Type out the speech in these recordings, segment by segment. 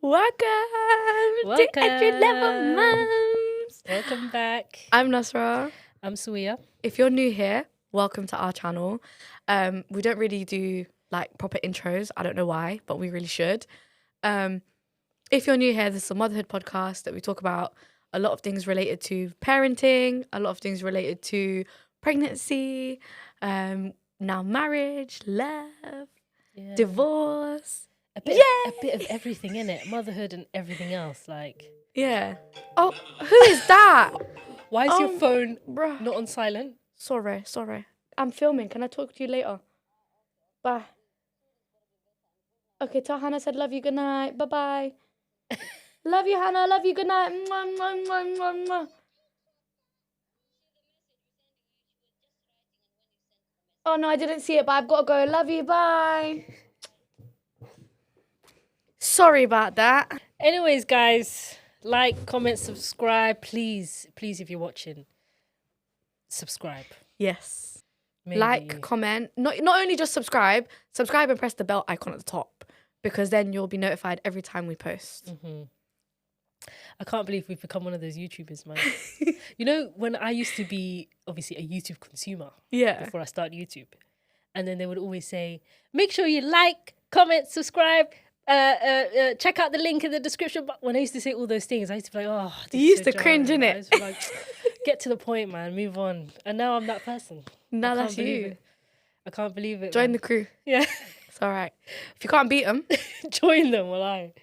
Welcome to Entry Level Mums. Welcome back. I'm Nasra. I'm Sawiya. If you're new here, welcome to our channel. We don't really do like proper intros. I don't know why, but we really should. If you're new here, this is a motherhood podcast that we talk about a lot of things related to parenting, a lot of things related to pregnancy, now marriage, love, divorce. A bit of everything in it. Motherhood and everything else. Yeah. Oh, who is that? Why is your phone bruh. not on silent? Sorry. I'm filming. Can I talk to you later? Bye. Okay, tell Hannah I said love you, good night. Bye-bye. Love you, Hannah. Love you, good night. Mwah, mwah, mwah, mwah, mwah. Oh, no, I didn't see it, but I've got to go. Love you, bye. Sorry about that. Anyways, guys, like, comment, subscribe. Please, if you're watching, subscribe. Yes. Maybe. Like, comment. Not only just subscribe and press the bell icon at the top, because then you'll be notified every time we post. Mm-hmm. I can't believe we've become one of those YouTubers, man. You know, when I used to be, obviously, a YouTube consumer before I started YouTube, and then they would always say, make sure you like, comment, subscribe, check out the link in the description. But when I used to say all those things, I used to be like, oh, you used to cringe, innit? I used to be like, get to the point, man, move on. And now I'm that person. Now that's you. I can't believe it. Join the crew. Yeah. It's all right. If you can't beat them, join them, will I?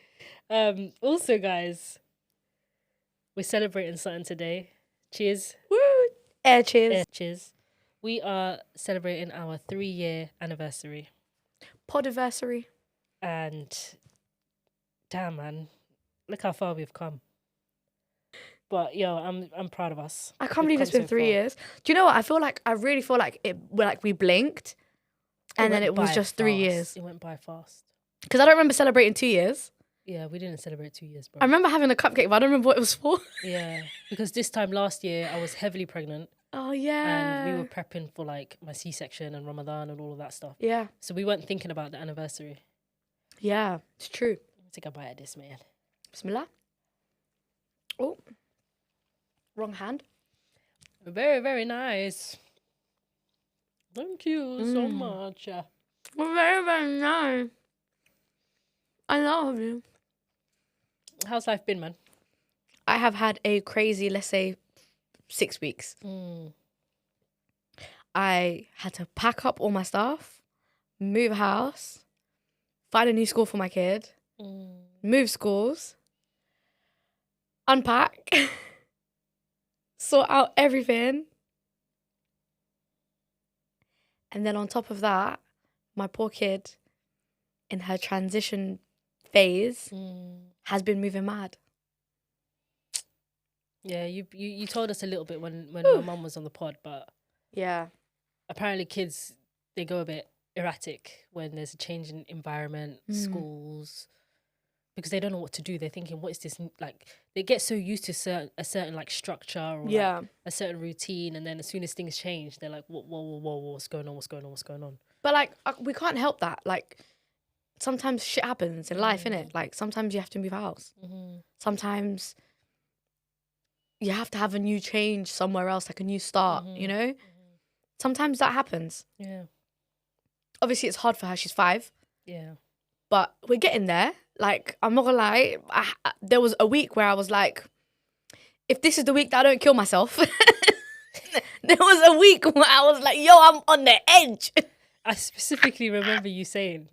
Also, guys, we're celebrating something today. Cheers. Woo! Air cheers. Air cheers. We are celebrating our 3-year anniversary. Podiversary. And damn, man, look how far we've come. But yo, I'm proud of us. I can't believe it's been 3 years. Do you know what? I really feel like we blinked, and then it was just 3 years. It went by fast. Because I don't remember celebrating 2 years. Yeah, we didn't celebrate 2 years, bro. I remember having a cupcake, but I don't remember what it was for. Yeah, because this time last year I was heavily pregnant. Oh yeah. And we were prepping for like my C-section and Ramadan and all of that stuff. Yeah. So we weren't thinking about the anniversary. Yeah, it's true. Let's take a bite of this, man. Bismillah. Oh, wrong hand. Very, very nice. Thank you so much. Very, very nice. I love you. How's life been, man? I have had a crazy, let's say, 6 weeks. I had to pack up all my stuff, move house, find a new school for my kid, move schools, unpack, sort out everything. And then on top of that, my poor kid, in her transition phase, has been moving mad. Yeah, you told us a little bit when my mum was on the pod, but yeah, apparently kids, they go a bit erratic when there's a change in environment, schools, because they don't know what to do. They're thinking, what is this? Like, they get so used to a certain like structure or like a certain routine, and then as soon as things change, they're like, whoa, what's going on? But like, we can't help that. Like, sometimes shit happens in life, innit? Like, sometimes you have to move house. Sometimes you have to have a new change somewhere else, like a new start, you know? Sometimes that happens. Yeah. Obviously, it's hard for her. She's 5. Yeah. But we're getting there. Like, I'm not gonna lie. There was a week where I was like, if this is the week that I don't kill myself. There was a week where I was like, yo, I'm on the edge. I specifically remember you saying,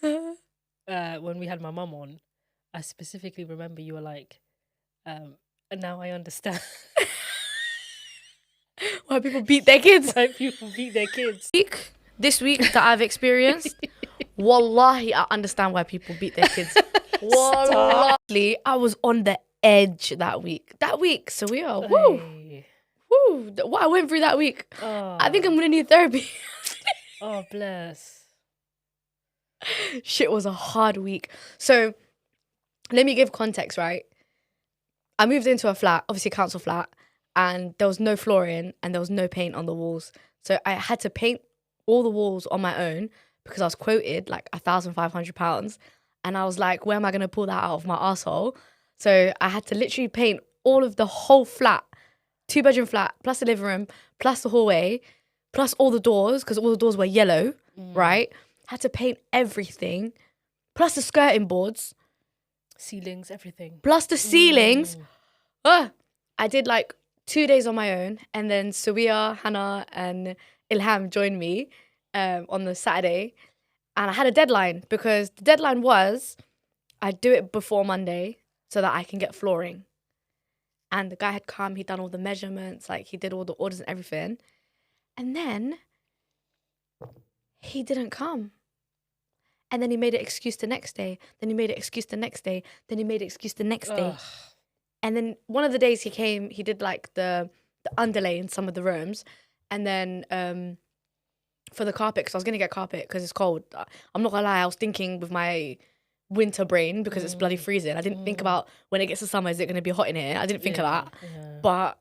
when we had my mum on, I specifically remember you were like, and now I understand. Why people beat their kids. Why people beat their kids. This week that I've experienced, wallahi, I understand why people beat their kids. Wallahi, I was on the edge that week. So we are, woo, what I went through that week. I think I'm gonna need therapy. Oh, bless. Shit was a hard week. So let me give context, right? I moved into a flat, obviously a council flat, and there was no flooring and there was no paint on the walls. So I had to paint all the walls on my own because I was quoted like £1,500. And I was like, where am I going to pull that out of my asshole? So I had to literally paint all of the whole flat, 2-bedroom flat, plus the living room, plus the hallway, plus all the doors, because all the doors were yellow, right? Had to paint everything, plus the skirting boards. Ceilings, everything. Plus the ceilings. I did like 2 days on my own. And then Sawiya, Hannah, and Ilham joined me on the Saturday. And I had a deadline because the deadline was I'd do it before Monday so that I can get flooring. And the guy had come, he'd done all the measurements, like he did all the orders and everything. And then he didn't come. And then he made an excuse the next day. Then he made an excuse the next day. Then he made an excuse the next day. And then one of the days he came, he did like the underlay in some of the rooms. And then for the carpet, because I was going to get carpet because it's cold. I'm not going to lie, I was thinking with my winter brain because it's bloody freezing. I didn't think about when it gets to summer, is it going to be hot in here? I didn't think of that. Yeah. But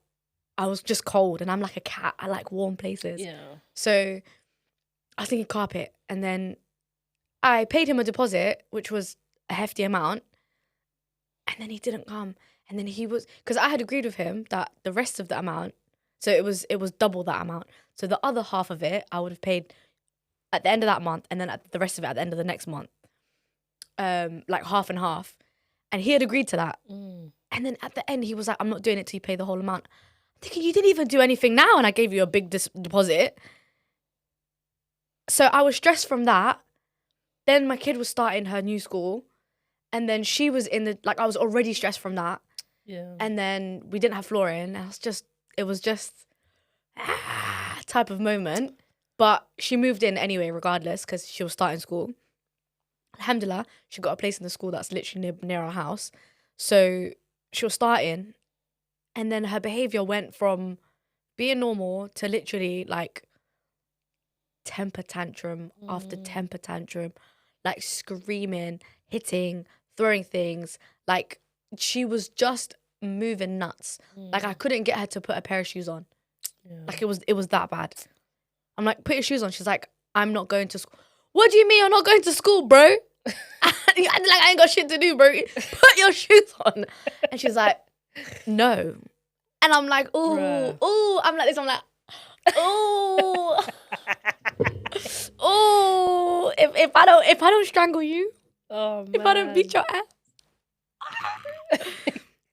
I was just cold and I'm like a cat. I like warm places. Yeah. So I was thinking carpet. And then I paid him a deposit, which was a hefty amount. And then he didn't come. And then he was, because I had agreed with him that the rest of the amount, so it was double that amount. So the other half of it, I would have paid at the end of that month, and then the rest of it at the end of the next month, like half and half. And he had agreed to that. And then at the end, he was like, "I'm not doing it till you pay the whole amount." I'm thinking, you didn't even do anything now, and I gave you a big deposit. So I was stressed from that. Then my kid was starting her new school, and then she was I was already stressed from that. Yeah. And then we didn't have flooring. It was just type of moment. But she moved in anyway, regardless, because she was starting school. Alhamdulillah, she got a place in the school that's literally near our house. So she was starting, and then her behaviour went from being normal to literally like temper tantrum after temper tantrum, like screaming, hitting, throwing things. Like she was just moving nuts. Like I couldn't get her to put a pair of shoes on. Yeah. Like it was that bad. I'm like, put your shoes on. She's like, I'm not going to school. What do you mean you're not going to school, bro? I ain't got shit to do, bro. Put your shoes on. And she's like, no. And I'm like, ooh. I'm like this. I'm like, ooh. Ooh. If I don't strangle you, if I don't beat your ass.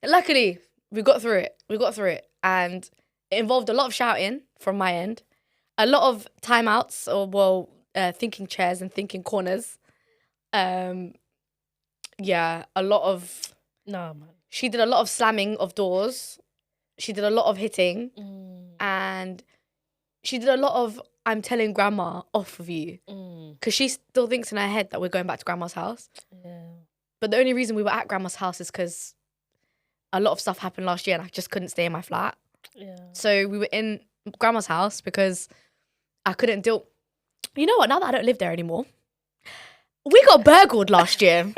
Luckily, we got through it. And it involved a lot of shouting from my end, a lot of timeouts, thinking chairs and thinking corners. Yeah, a lot of... No, man. She did a lot of slamming of doors. She did a lot of hitting. And she did a lot of, I'm telling grandma off of you. Because she still thinks in her head that we're going back to grandma's house. Yeah. But the only reason we were at grandma's house is because a lot of stuff happened last year and I just couldn't stay in my flat. Yeah. So we were in grandma's house because I couldn't deal... You know what? Now that I don't live there anymore, we got burgled last year.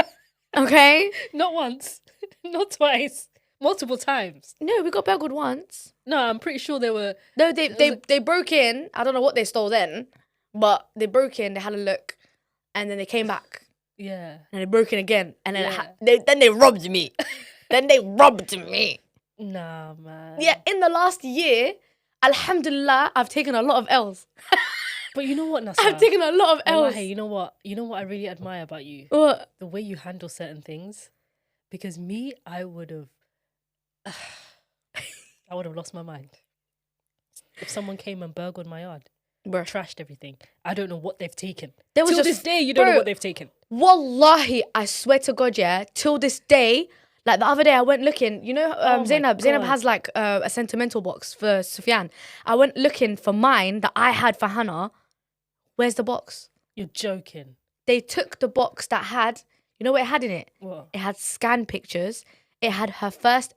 Okay? Not once. Not twice. Multiple times. No, we got burgled once. No, I'm pretty sure they were... No, they broke in. I don't know what they stole then, but they broke in, they had a look, and then they came back. Yeah. And they broke in again, and then they robbed me. Then they robbed me. Nah, man. Yeah, in the last year, alhamdulillah, I've taken a lot of L's. But you know what, Nasra? I've taken a lot of L's. Hey, you know what? You know what I really admire about you? What? The way you handle certain things. Because me, I would have lost my mind. If someone came and burgled my yard, trashed everything. I don't know what they've taken. Till this day, you don't know what they've taken. Wallahi, I swear to God, yeah, till this day, like the other day I went looking, you know, Zainab has like a sentimental box for Sufyan. I went looking for mine that I had for Hannah. Where's the box? You're joking. They took the box that had, you know what it had in it? What? It had scan pictures. It had her first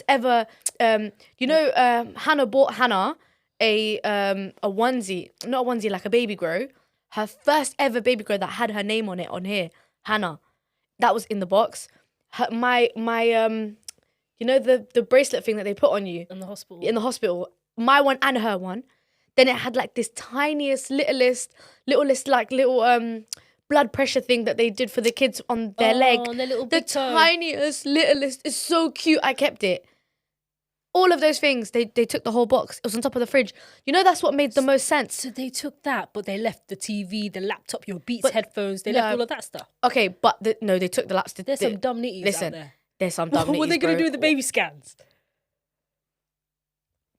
ever, Hannah bought Hannah a onesie, not a onesie, like a baby grow. Her first ever baby grow that had her name on it on here, Hannah. That was in the box. My the bracelet thing that they put on you in the hospital. In the hospital, my one and her one. Then it had like this tiniest, littlest like little blood pressure thing that they did for the kids on their leg. On their little The big toe. tiniest, littlest. It's so cute. I kept it. All of those things, they took the whole box. It was on top of the fridge. You know, that's what made the most sense. So they took that, but they left the TV, the laptop, your Beats headphones. They left all of that stuff. Okay, but no, they took the laps. There's some dumb nitties out there. There's some dumb nitties, What are they going to do with the baby scans?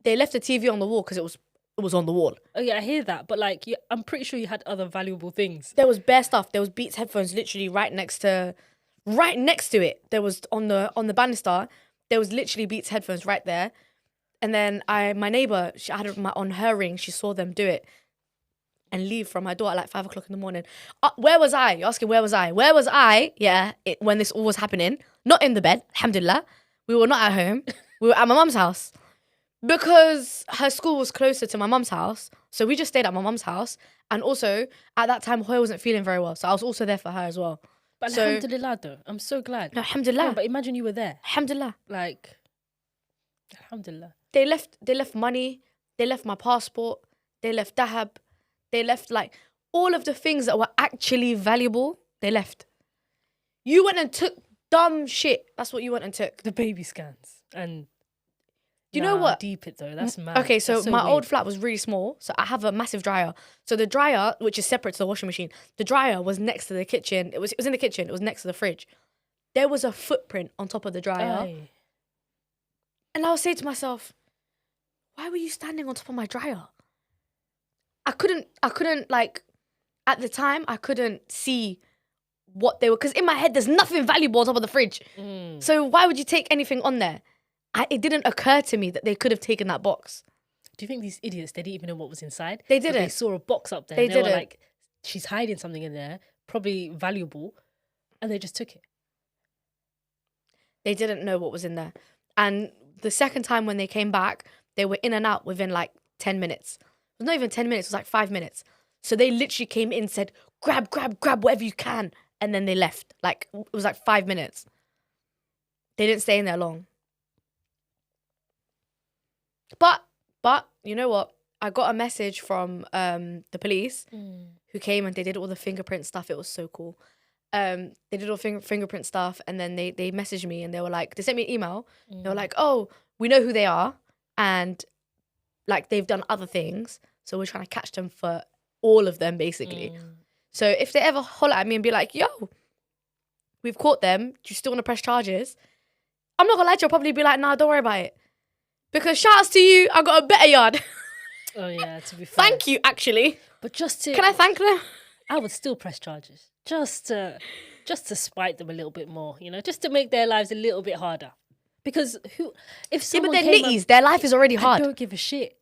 They left the TV on the wall because it was on the wall. Oh yeah, I hear that. But like, I'm pretty sure you had other valuable things. There was bare stuff. There was Beats headphones literally right next to it. There was on the banister. There was literally Beats headphones right there. And then my neighbor, she had it on her ring. She saw them do it and leave from her door at like 5 o'clock in the morning. Where was I? You're asking where was I? Where was I? Yeah, when this all was happening. Not in the bed, alhamdulillah. We were not at home. We were at my mum's house. Because her school was closer to my mum's house. So we just stayed at my mum's house. And also, at that time, Hoya wasn't feeling very well. So I was also there for her as well. But alhamdulillah though, I'm so glad. No, alhamdulillah. Yeah, but imagine you were there. Alhamdulillah. Like, alhamdulillah. They left money, they left my passport, they left dahab, they left like all of the things that were actually valuable, they left. You went and took dumb shit. That's what you went and took. The baby scans. And you know what? Deep it though. That's mad. Okay, so my weird. old flat was really small. So I have a massive dryer. So the dryer, which is separate to the washing machine, the dryer was next to the kitchen. It was in the kitchen. It was next to the fridge. There was a footprint on top of the dryer. Aye. And I would say to myself, why were you standing on top of my dryer? I couldn't like, at the time, I couldn't see what they were, because in my head, there's nothing valuable on top of the fridge. So why would you take anything on there? It didn't occur to me that they could have taken that box. Do you think these idiots, they didn't even know what was inside? They didn't. They saw a box up there. They and they were didn't. like, she's hiding something in there, probably valuable. And they just took it. They didn't know what was in there. And the second time when they came back, they were in and out within like 10 minutes. It was not even 10 minutes, it was like 5 minutes. So they literally came in, said, grab whatever you can. And then they left. Like, it was like 5 minutes. They didn't stay in there long. But you know what? I got a message from the police who came and they did all the fingerprint stuff. It was so cool. They did all fingerprint stuff, and then they messaged me and they were like, they sent me an email. They were like, oh, we know who they are, and like they've done other things, so we're trying to catch them for all of them basically. So if they ever holler at me and be like, yo, we've caught them, do you still want to press charges? I'm not gonna lie to you, I'll probably be like, nah, don't worry about it. Because shouts to you, I got a better yard. Oh yeah, to be fair. Thank you, actually. But just to... Can I thank them? I would still press charges. Just to spite them a little bit more, you know? Just to make their lives a little bit harder. Because if someone but they're nitties. Their life is already hard. I don't give a shit.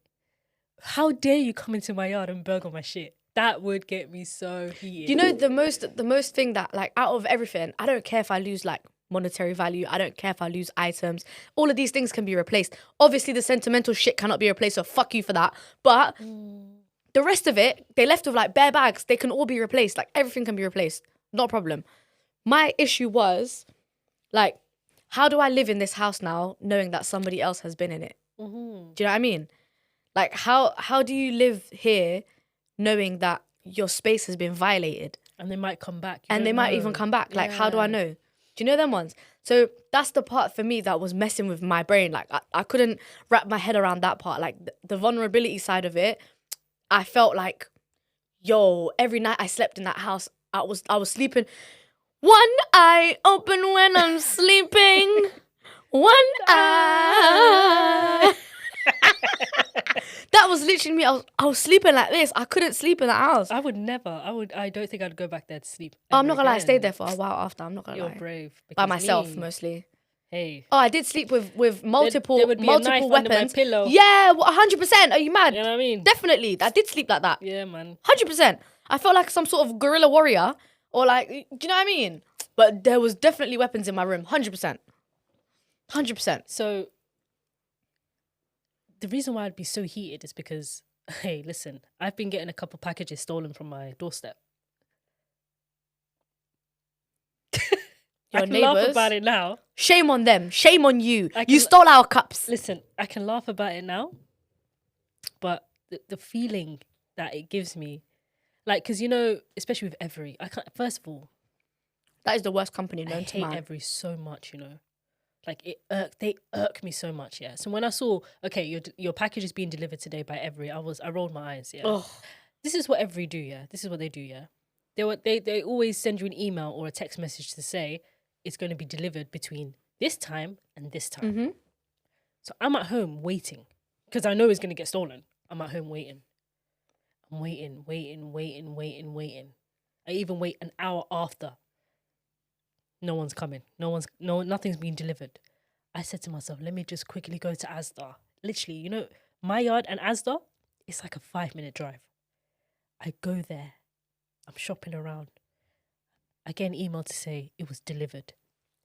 How dare you come into my yard and burgle my shit? That would get me so heated. You know, the most thing that, like, out of everything, I don't care if I lose, like, monetary value. I don't care if I lose items. All of these things can be replaced. Obviously, the sentimental shit cannot be replaced, so fuck you for that. But the rest of it, they left with, like, bare bags. They can all be replaced. Like, everything can be replaced. Not a problem. My issue was, like, how do I live in this house now knowing that somebody else has been in it? Do you know what I mean? Like, how do you live here knowing that your space has been violated? And they might come back. And they might even come back. Like, how do I know? Do you know them ones? So that's the part for me that was messing with my brain. Like, I couldn't wrap my head around that part. Like, the vulnerability side of it, I felt like, yo, every night I slept in that house, I was sleeping. One eye open when I'm sleeping. One eye. That was literally me. I was sleeping like this. I couldn't sleep in that house. I would never. I don't think I'd go back there to sleep. I'm not gonna lie. I stayed there for a while after. I'm not gonna lie. You're brave. By myself mostly. Hey. Oh, I did sleep with multiple there would be multiple a knife weapons. under my pillow. Yeah, 100%. Are you mad? You know what I mean? Definitely. I did sleep like that. Yeah, man. 100%. I felt like some sort of guerrilla warrior, or like, do you know what I mean? But there was definitely weapons in my room. 100%. 100%. So the reason why I'd be so heated is because, hey, listen, I've been getting a couple packages stolen from my doorstep. Your I can neighbours, laugh about it now. Shame on them. Shame on you. You stole our cups. Listen, I can laugh about it now, but the feeling that it gives me, Like, because, especially with Every, I can't, first of all, That is the worst company I known to hate man. Every so much, Like, they irk me so much, yeah. So when I saw, okay, your package is being delivered today by Every, I rolled my eyes, yeah. Oh, This is what Every do, yeah. This is what they do, yeah. They always send you an email or a text message to say it's going to be delivered between this time and this time. So I'm at home waiting because I know it's going to get stolen. I'm at home waiting. I'm waiting. I even wait an hour after. No one's coming. Nothing's being delivered. I said to myself, let me just quickly go to Asda. Literally, my yard and Asda, it's like a 5-minute drive. I go there. I'm shopping around. I get an email to say it was delivered.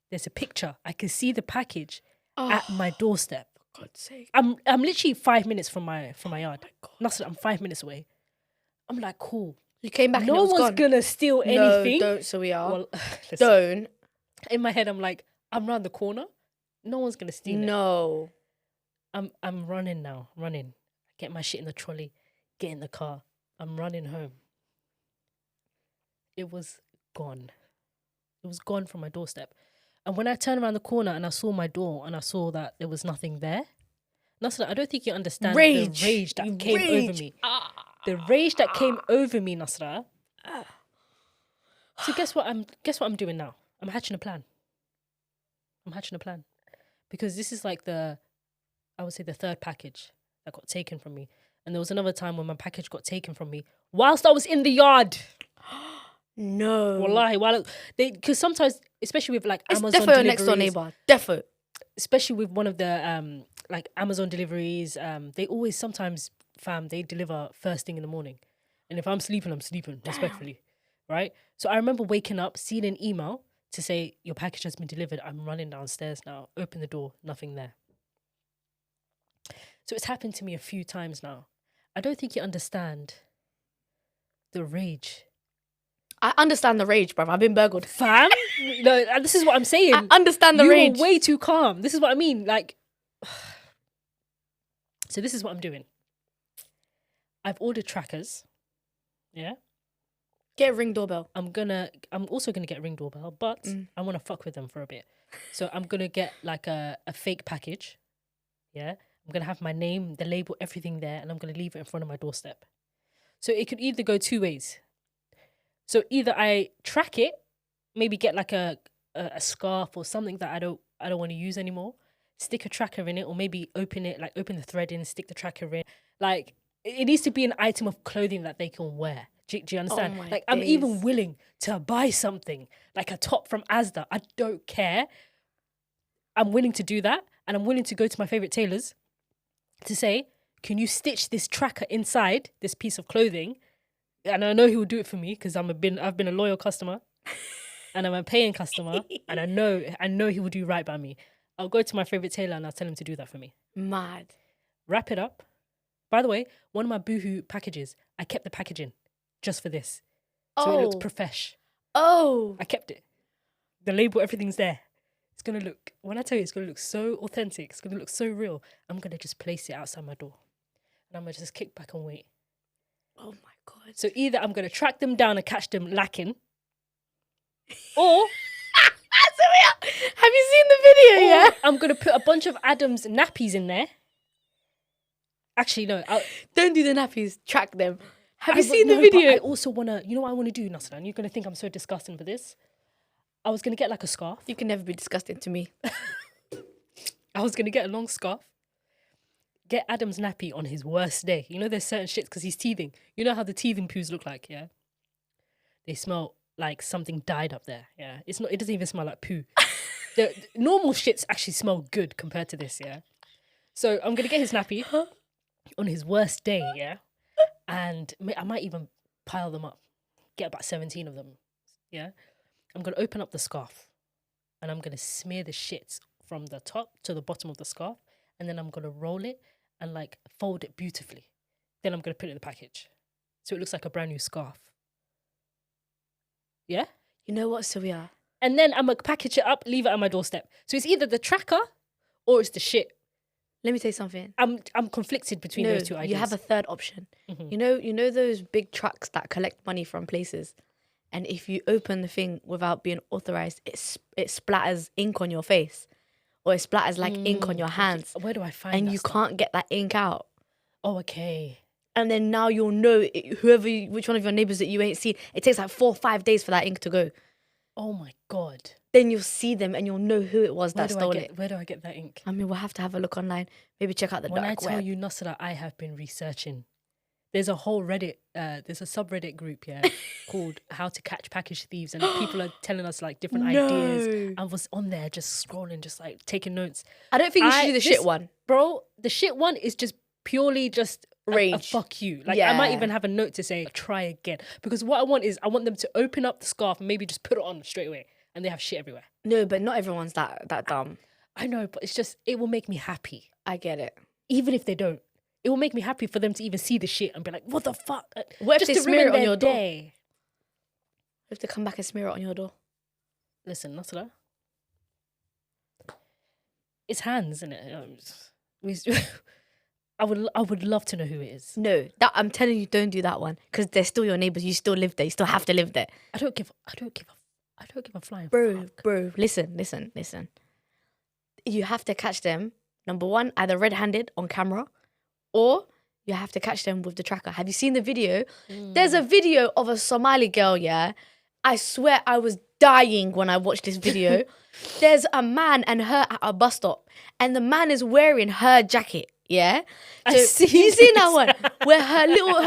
There's a picture. I can see the package at my doorstep. for God's sake. I'm literally 5 minutes from my yard. Nasra, I'm 5 minutes away. I'm like, cool. You came back and it No was one's gone. gonna steal anything. No, don't, Sawiya. Well, listen, Don't. in my head, I'm like, I'm round the corner. No one's gonna steal it. No. I'm running now. Running. Get my shit in the trolley. Get in the car. I'm running home. It was gone. It was gone from my doorstep. And when I turned around the corner and I saw my door and I saw that there was nothing there, Nasra, I don't think you understand the rage that came over me. The rage that came over me, Nasra. So guess what I'm doing now? I'm hatching a plan. Because this is like the third package that got taken from me. And there was another time when my package got taken from me whilst I was in the yard. No. Wallahi, because sometimes, especially with like It's Amazon defo your deliveries, next door neighbour. Defo. especially with one of the like Amazon deliveries, they always sometimes, they deliver first thing in the morning. And if I'm sleeping, respectfully. Right? So I remember waking up, seeing an email to say your package has been delivered. I'm running downstairs now. Open the door, nothing there. So it's happened to me a few times now. I don't think you understand the rage. I understand the rage, bruv. I've been burgled. Fam? No, and this is what I'm saying. I understand the You rage. were way too calm. This is what I mean. Like, so this is what I'm doing. I've ordered trackers. Yeah. Get a Ring doorbell. I'm also gonna get a Ring doorbell, but I want to fuck with them for a bit. So I'm gonna get like a fake package. Yeah. I'm gonna have my name, the label, everything there, and I'm gonna leave it in front of my doorstep. So it could either go two ways. So either I track it, maybe get like a scarf or something that I don't want to use anymore, stick a tracker in it, or maybe open the thread in, stick the tracker in. Like, it needs to be an item of clothing that they can wear. Do you understand? Oh my like, I'm days. even willing to buy something like a top from Asda. I don't care. I'm willing to do that, and I'm willing to go to my favorite tailors to say, can you stitch this tracker inside this piece of clothing? And I know he will do it for me because I've been a loyal customer and I'm a paying customer, and I know he will do right by me. I'll go to my favorite tailor and I'll tell him to do that for me. Mad. Wrap it up. By the way, one of my Boohoo packages, I kept the packaging just for this. So it looks profesh. Oh. I kept it. The label, everything's there. It's going to look, when I tell you, it's going to look so authentic. It's going to look so real. I'm going to just place it outside my door. And I'm going to just kick back and wait. Oh my God. So either I'm going to track them down and catch them lacking, or Have you seen the video? Yeah. I'm going to put a bunch of Adam's nappies in there. Actually, no. Don't do the nappies. Track them. Have you seen the video? I also want to, you know what I want to do, Nasra? And you're going to think I'm so disgusting for this. I was going to get like a scarf. You can never be disgusting to me. I was going to get a long scarf. Get Adam's nappy on his worst day. You know, there's certain shits because he's teething. You know how the teething poos look like, yeah? They smell like something died up there, yeah? It doesn't even smell like poo. The normal shits actually smell good compared to this, yeah? So I'm going to get his nappy on his worst day, yeah? And I might even pile them up. Get about 17 of them, yeah? I'm going to open up the scarf and I'm going to smear the shits from the top to the bottom of the scarf, and then I'm going to roll it and like fold it beautifully. Then I'm going to put it in the package. So it looks like a brand new scarf. Yeah? You know what, Sawiya? And then I'm going to package it up, leave it on my doorstep. So it's either the tracker or it's the shit. Let me tell you something. I'm conflicted between those two ideas. You have a third option. Mhm. You know those big trucks that collect money from places, and if you open the thing without being authorized, it splatters ink on your face, or it splatters like ink on your hands, Where do I find and that you stuff? can't get that ink out. Oh, okay. And then now you'll know which one of your neighbors that you ain't seen. It takes like 4 or 5 days for that ink to go. Oh my God. Then you'll see them and you'll know who it was that stole it. Where do I get that ink? I mean, we'll have to have a look online. Maybe check out the When I dark tell web. you, Nasra, I have been researching. There's a whole Reddit, there's a subreddit group, called How to Catch Package Thieves. And people are telling us like different ideas. I was on there just scrolling, just like taking notes. I don't think you should do the shit one. Bro, the shit one is just purely just Rage. a fuck you. Like I might even have a note to say, try again. Because what I want them to open up the scarf and maybe just put it on straight away. And they have shit everywhere. No, but not everyone's that dumb. I know, but it's just, it will make me happy. I get it. Even if they don't. It will make me happy for them to even see the shit and be like, what the fuck? What if just they to smear ruin it on their your door? day. If they come back and smear it on your door. Listen, Nasra. It's hands, isn't it? I would love to know who it is. No, that I'm telling you, don't do that one because they're still your neighbors. You still live there. You still have to live there. I don't give a flying Bro, fuck. bro, listen. You have to catch them, number one, either red-handed on camera, or you have to catch them with the tracker. Have you seen the video? There's a video of a Somali girl, yeah? I swear I was dying when I watched this video. There's a man and her at a bus stop, and the man is wearing her jacket, yeah? So you seen that one? Where her little,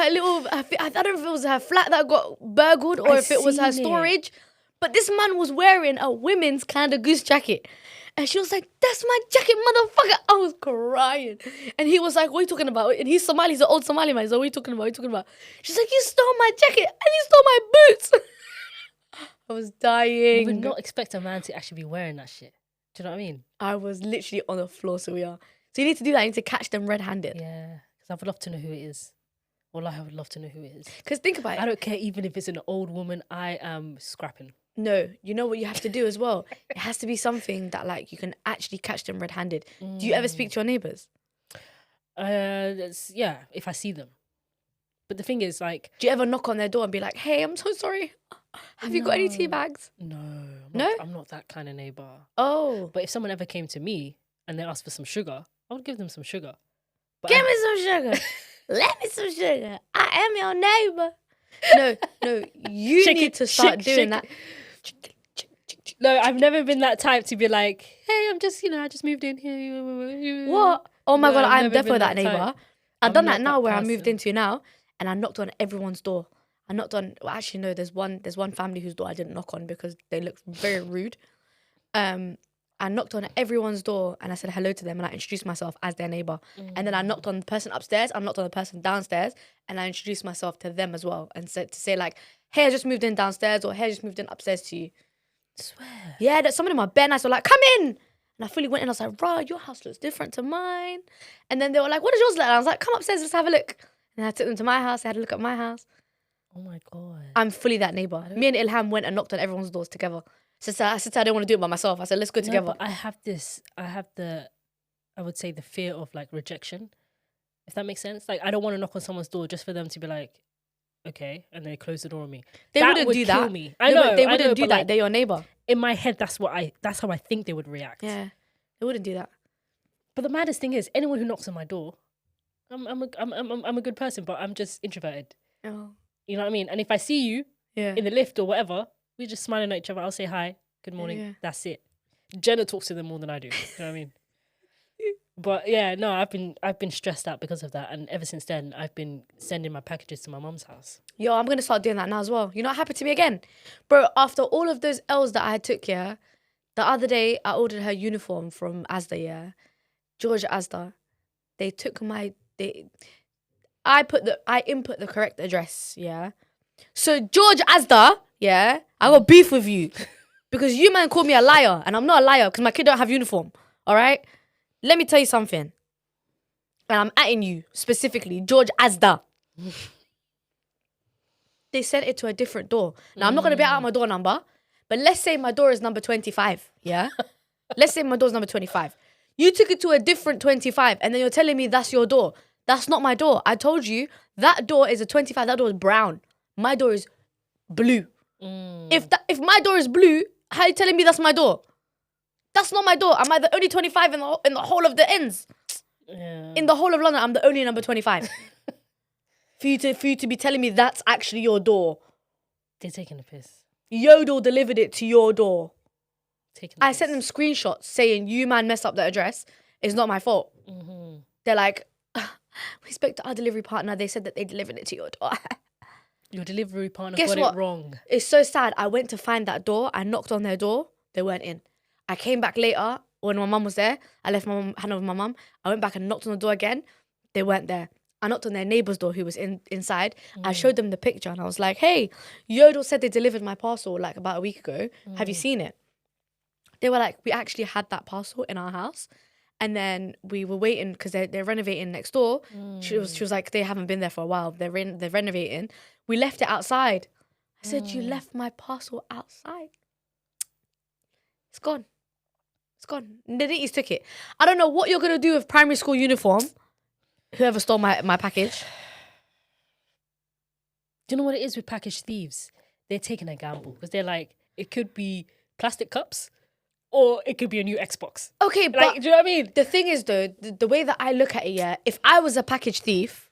I don't know if it was her flat that got burgled or if it was her storage. But this man was wearing a women's Canada Goose jacket. And she was like, that's my jacket, motherfucker. I was crying. And he was like, what are you talking about? And he's Somali. He's an old Somali man. He's like, what are you talking about? What are you talking about? She's like, you stole my jacket and you stole my boots. I was dying. You would not expect a man to actually be wearing that shit. Do you know what I mean? I was literally on the floor, Sawiya. So you need to do that. You need to catch them red-handed. Yeah. Because I would love to know who it is. Wallahi, I would love to know who it is. Because think about it. I don't care even if it's an old woman, I am scrapping. No, you know what you have to do as well? It has to be something that like you can actually catch them red-handed. Do you ever speak to your neighbours? Yeah, if I see them. But the thing is, like... Do you ever knock on their door and be like, hey, I'm so sorry. Have you got any tea bags? No. No? I'm not that kind of neighbour. Oh. But if someone ever came to me and they asked for some sugar, I would give them some sugar. But Give me some sugar. Let me some sugar. I am your neighbour. No, you need to start doing that. No, I've never been that type to be like, hey, I'm just, I just moved in here. What? Oh my God, I've I'm never definitely been that that neighbour. type. I've done that not now that where I moved person. into now and I knocked on everyone's door. I knocked on, well, actually no, there's one family whose door I didn't knock on because they looked very rude. I knocked on everyone's door and I said hello to them and I introduced myself as their neighbour. And then I knocked on the person upstairs, I knocked on the person downstairs and I introduced myself to them as well and said to say like, hey, I just moved in downstairs or hey, I just moved in upstairs to you. I swear. Yeah, that someone in my bed nice were like, come in. And I fully went in, I was like, right, your house looks different to mine. And then they were like, what does yours look like? And I was like, come upstairs, let's have a look. And I took them to my house, they had a look at my house. Oh my God. I'm fully that neighbour. Me and Ilham went and knocked on everyone's doors together. So I said I didn't want to do it by myself. I said, let's go together. But I would say the fear of like rejection, if that makes sense. Like I don't want to knock on someone's door just for them to be like, okay, and they close the door on me. They That wouldn't would do kill that. me. No, I know but they I wouldn't know, do but, that. like, They're your neighbour. in my head, that's how I think they would react. Yeah, they wouldn't do that. But the maddest thing is, anyone who knocks on my door, I'm a good person, but I'm just introverted. Oh, You know what I mean? And if I see you yeah. in the lift or whatever, we just smiling at each other. I'll say hi, good morning. Yeah. That's it. Jenna talks to them more than I do. You know what I mean? But yeah, no, I've been stressed out because of that, and ever since then, I've been sending my packages to my mum's house. Yo, I'm going to start doing that now as well. You know what happened to me again? Bro, after all of those L's that I had took, yeah, the other day I ordered her uniform from Asda, yeah. George Asda. They took I input the correct address, yeah. So George Asda, yeah, I got beef with you because you man called me a liar and I'm not a liar because my kid don't have uniform, all right? Let me tell you something. And I'm atting you specifically, George Asda. They sent it to a different door. Now, I'm not going to be out my door number, but let's say my door is number 25, yeah? Let's say my door's number 25. You took it to a different 25 and then you're telling me that's your door. That's not my door. I told you that door is a 25. That door is brown. My door is blue. If my door is blue, how are you telling me that's my door? That's not my door. Am I the only 25 in the whole of the ends? Yeah. In the whole of London, I'm the only number 25. for you to be telling me that's actually your door. They're taking the piss. Yodel delivered it to your door. I Piss. sent them screenshots saying you man messed up the address. It's not my fault. They're like, we spoke to our delivery partner. They said that they delivered it to your door. Your delivery partner Guess got what? it wrong. It's so sad. I went to find that door. I knocked on their door. They weren't in. I came back later when my mum was there. I left my mum, hand over my mum. I went back and knocked on the door again. They weren't there. I knocked on their neighbour's door who was inside. I showed them the picture and I was like, hey, Yodel said they delivered my parcel like about a week ago. Have you seen it? They were like, we actually had that parcel in our house. And then we were waiting because they're renovating next door. She was like, they haven't been there for a while. They're renovating. We left it outside. I said, you left my parcel outside. It's gone. It's gone. The nitties took it. I don't know what you're going to do with primary school uniform. Whoever stole my package. Do you know what it is with package thieves? They're taking a gamble because they're like, it could be plastic cups or it could be a new Xbox. Okay, but Like, do you know what I mean? the thing is though, the way that I look at it, yeah, if I was a package thief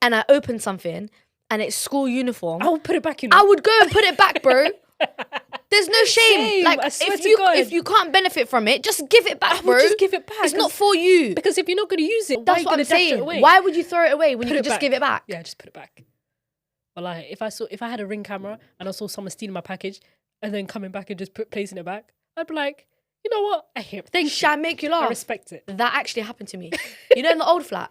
and I opened something and it's school uniform, I would put it back, you know. I would go and put it back, bro. There's no shame. Same, Like I swear to God. if you can't benefit from it, just give it back, I bro. would just give it back. It's not for you. Because if you're not going to use it, That's why are what you I'm going to dash it saying. away? Why would you throw it away when Put you it could just back. give it back? Yeah, just put it back. Or like, if I had a Ring camera and I saw someone stealing my package and then coming back and just placing it back, I'd be like, you know what? I hear it. Thank Shall I you. make you I laugh? respect it. That actually happened to me. You know, in the old flat,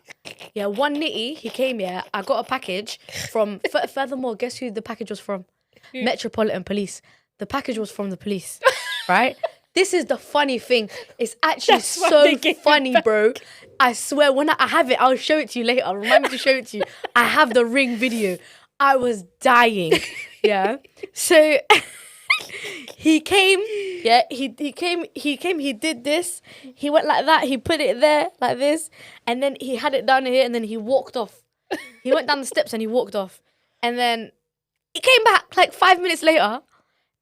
yeah, one nitty, he came here. I got a package from. Furthermore, guess who the package was from? Metropolitan Police. The package was from the police, right? This is the funny thing. It's actually That's why so they gave it funny, back. bro. I swear, when I have it, I'll show it to you later. Remind me to show it to you. I have the Ring video. I was dying. Yeah. So he came. Yeah. He came. He did this. He went like that. He put it there like this, and then he had it down here, and then he walked off. He went down the steps and he walked off, and then he came back like 5 minutes later,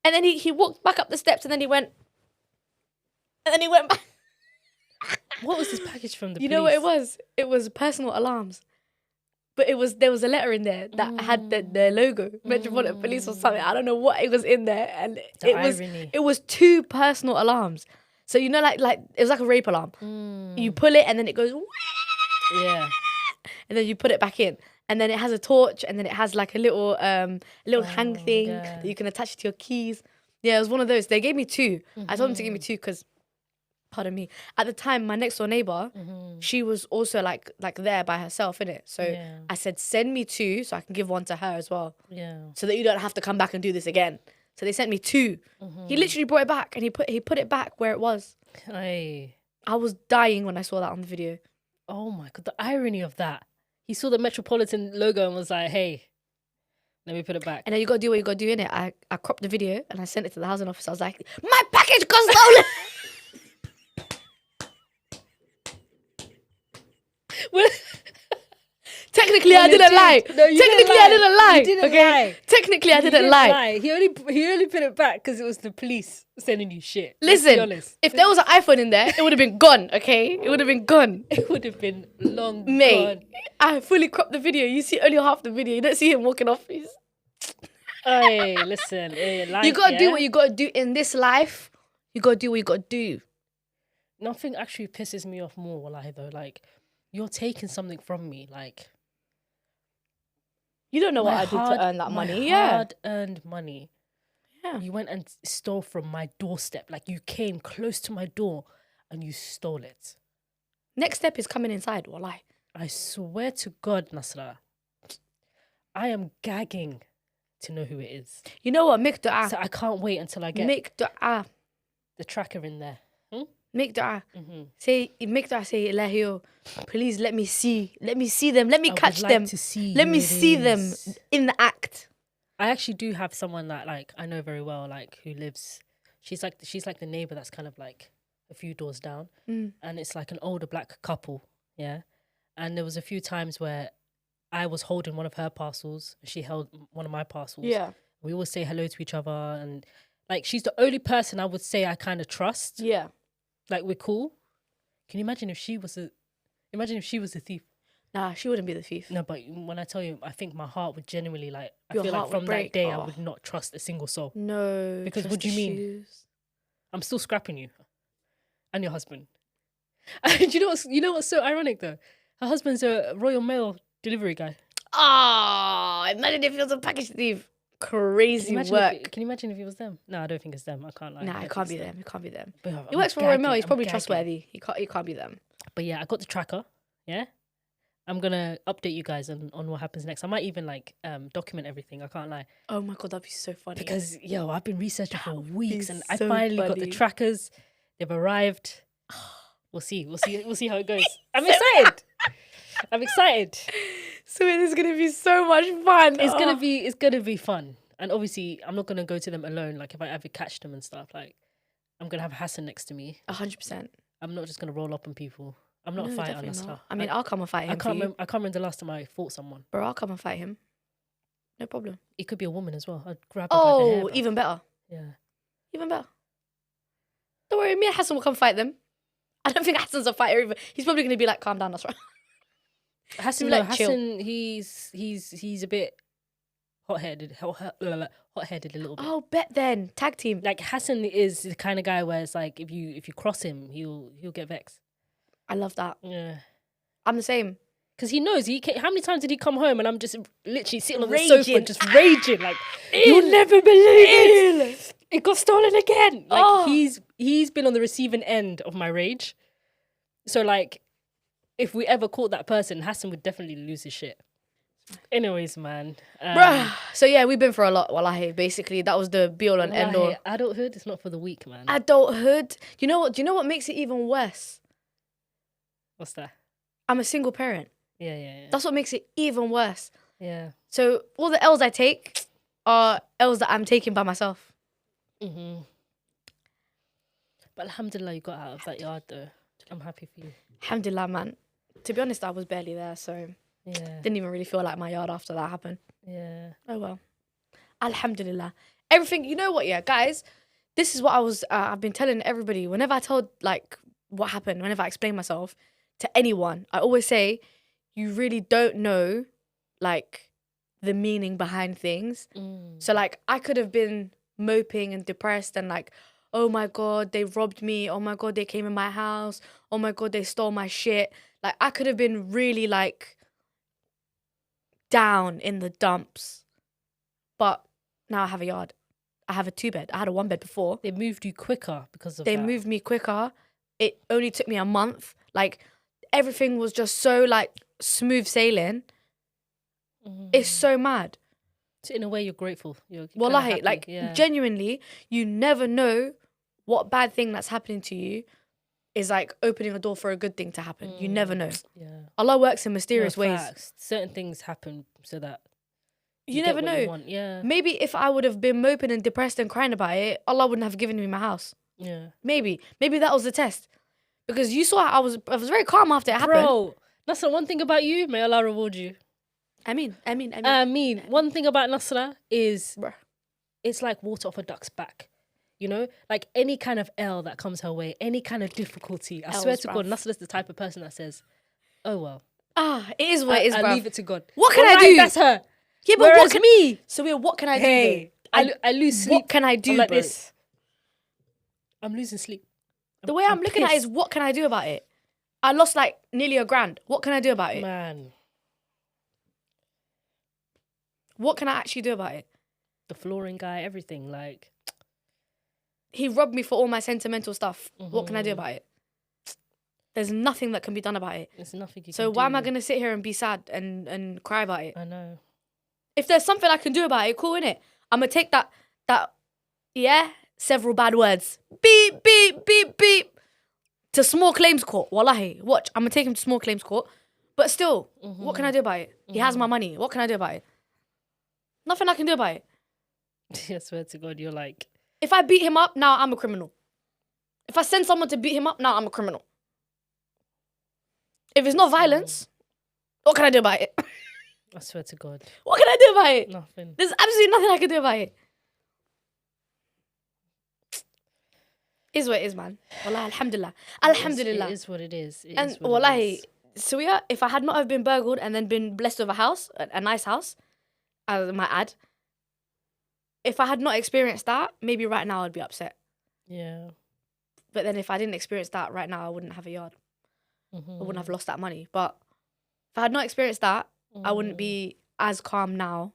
and then he walked back up the steps, and then he went, and then he went back. What was this package from the You police? know what it was? It was personal alarms. But there was a letter in there that had the logo, Metropolitan Police or something. I don't know what it was in there, and The it irony. was 2 personal alarms. So you know, like it was like a rape alarm. You pull it and then it goes, Yeah. and then you put it back in, and then it has a torch, and then it has like a little hang thing yeah. that you can attach to your keys. Yeah, it was one of those. They gave me 2. I told them to give me 2 because, pardon me, at the time my next door neighbor, she was also like there by herself, innit? So Yeah. I said, send me 2 so I can give one to her as well, Yeah. so that you don't have to come back and do this again. So they sent me 2. He literally brought it back and he put it back where it was. Aye. I was dying when I saw that on the video. Oh my God, the irony of that. He saw the Metropolitan logo and was like, hey, let me put it back. And then you got to do what you got to do, innit? I cropped the video and I sent it to the housing officer. I was like, my package got stolen. Technically, I didn't lie. No, you Technically, I didn't lie. You didn't Okay? lie. Technically, I You didn't lie. He only put it back because it was the police sending you shit. Let's be Listen, honest. if there was an iPhone in there, it would have been gone, okay? It would have been gone. It would have been long Mate, gone. I fully cropped the video. You see only half the video. You don't see him walking off. Hey, listen. Life, You got to do yeah? what you got to do in this life. You got to do what you got to do. Nothing actually pisses me off more, wallahi, though. Like, you're taking something from me. Like, You don't know what I did to earn that money. Yeah. hard-earned money. Yeah. You went and stole from my doorstep. Like, you came close to my door and you stole it. Next step is coming inside. Wallahi. I swear to God, Nasra, I am gagging to know who it is. You know what? Make dua. So I can't wait until I get Make dua. the tracker in there. Make dua. Say, make dua. Say, Ilahi, please let me see. Let me see them. Let me I catch would like them. to see Let who me it see them is. in the act. I actually do have someone that like I know very well, like who lives. She's like the neighbor that's kind of like a few doors down, Mm. and it's like an older black couple, yeah. And there was a few times where I was holding one of her parcels, she held one of my parcels. Yeah. We always say hello to each other, and like she's the only person I would say I kind of trust. Yeah. Like we're cool. Can you imagine if she was a thief? Nah, she wouldn't be the thief. No, but when I tell you, I think my heart would genuinely like. I Your feel heart like would from break. that day, I Oh. would not trust a single soul. No. Because trust what do you the mean? shoes. I'm still scrapping you, and your husband. And you know what's so ironic though? Her husband's a Royal Mail delivery guy. Oh, imagine if he was a package thief. Crazy work. Can you imagine if it was them? No, I don't think it's them. I can't lie. Nah, it can't be them. It can't be them. But He I'm works for Royal Mail. gagging, He's I'm probably gagging. trustworthy. He can't be them. But yeah, I got the tracker. Yeah. I'm gonna update you guys on what happens next. I might even like document everything. I can't lie. Oh my god, that'd be so funny. Because I've been researching for weeks and I so finally got the funny. trackers. They've arrived. We'll see how it goes. I'm excited. I'm excited. So it is gonna be so much fun. It's gonna be fun. And obviously I'm not gonna go to them alone. Like if I ever catch them and stuff, like I'm gonna have Hassan next to me. 100%. I'm not just gonna roll up on people. I'm not a No, fighter, definitely Nasra. not. I mean, I'll come and fight him. I can't remember the last time I fought someone. Bro, I'll come and fight him. No problem. It could be a woman as well. I'd grab her by the hair. Oh, bruv. even better. Yeah. Even better. Don't worry, me and Hassan will come fight them. I don't think Hassan's a fighter either. He's probably gonna be like, calm down, that's right. Hassan, Like, no, chill. Hassan, he's a bit hot-headed a little bit. Oh, bet then. Tag team. Like Hassan is the kind of guy where it's like if you cross him, he'll get vexed. I love that. Yeah, I'm the same. because he knows how many times did he come home and I'm just literally sitting on the Raging. sofa just raging like you'll never believe it. It got stolen again. Like Oh. he's been on the receiving end of my rage. So like, if we ever caught that person, Hassan would definitely lose his shit. Anyways, man. Bruh. So yeah, we've been for a lot. Wallahi, basically, that was the be all and end all. Wallahi, adulthood is not for the weak, man. Adulthood. You know what? Do you know what makes it even worse? What's that? I'm a single parent. Yeah. That's what makes it even worse. Yeah. So all the L's I take are L's that I'm taking by myself. Mm-hmm. But alhamdulillah, you got out of that yard though. I'm happy for you. Alhamdulillah, man. To be honest, I was barely there, so Yeah. didn't even really feel like my yard after that happened. Yeah. Oh well. Alhamdulillah. Everything, you know what, yeah, guys, this is what I've been telling everybody. Whenever I told, like, what happened, whenever I explain myself to anyone, I always say, you really don't know, like, the meaning behind things. So, like, I could have been moping and depressed and, like, oh my God, they robbed me. Oh my God, they came in my house. Oh my God, they stole my shit. Like, I could have been really, like, down in the dumps. But now I have a yard. I have a 2-bed. I had a 1-bed before. They moved you quicker because of They that. moved me quicker. It only took me a month. Like, everything was just so, like, smooth sailing. It's so mad. So in a way, you're grateful. You're kinda Wallahi, happy. like, Yeah. genuinely, you never know what bad thing that's happening to you is, like, opening a door for a good thing to happen. You never know. Yeah. Allah works in mysterious No, ways. facts. Certain things happen so that You get never what know. you want. Yeah. Maybe if I would have been moping and depressed and crying about it, Allah wouldn't have given me my house. Yeah. Maybe that was the test. Because you saw I was very calm after it happened. Bro, that's the one thing about you. May Allah reward you. I mean. One thing about Nasra is Bruh. it's like water off a duck's back. You know, like any kind of L that comes her way, any kind of difficulty. I swear L's, to God, bruv. Nasra's the type of person that says, "Oh well, It is what it is, I bruv. leave it to God." What can I Alright, do? That's her. Yeah, but Whereas what can me? So yeah, what can I do? Hey, though? I lose sleep. What can I do, I'm like bro? this. I'm losing sleep. The way I'm looking at it is, what can I do about it? I lost like nearly $1,000. What can I do about it? Man, What can I actually do about it? the flooring guy, everything. Like, He robbed me for all my sentimental stuff. What can I do about it? There's nothing that can be done about it. there's nothing you So can why do. am I going to sit here and be sad and cry about it? I know. If there's something I can do about it, cool, innit? I'm going to take that, several bad words. Beep, beep, beep, beep. To small claims court. Wallahi, watch. I'm going to take him to small claims court. But still, what can I do about it? He has my money. What can I do about it? Nothing I can do about it. I swear to God, you're like, If I beat him up, now I'm a criminal. If I send someone to beat him up, now I'm a criminal. If it's not violence, what can I do about it? I swear to God. What can I do about it? Nothing. There's absolutely nothing I can do about it. Is what it is, man. Wallah, alhamdulillah. Alhamdulillah. It is what it is. And wallahi, Sawiya, if I had not have been burgled and then been blessed with a house, a nice house, I might add, if I had not experienced that, maybe right now I'd be upset. Yeah. But then if I didn't experience that right now, I wouldn't have a yard. I wouldn't have lost that money. But if I had not experienced that, I wouldn't be as calm now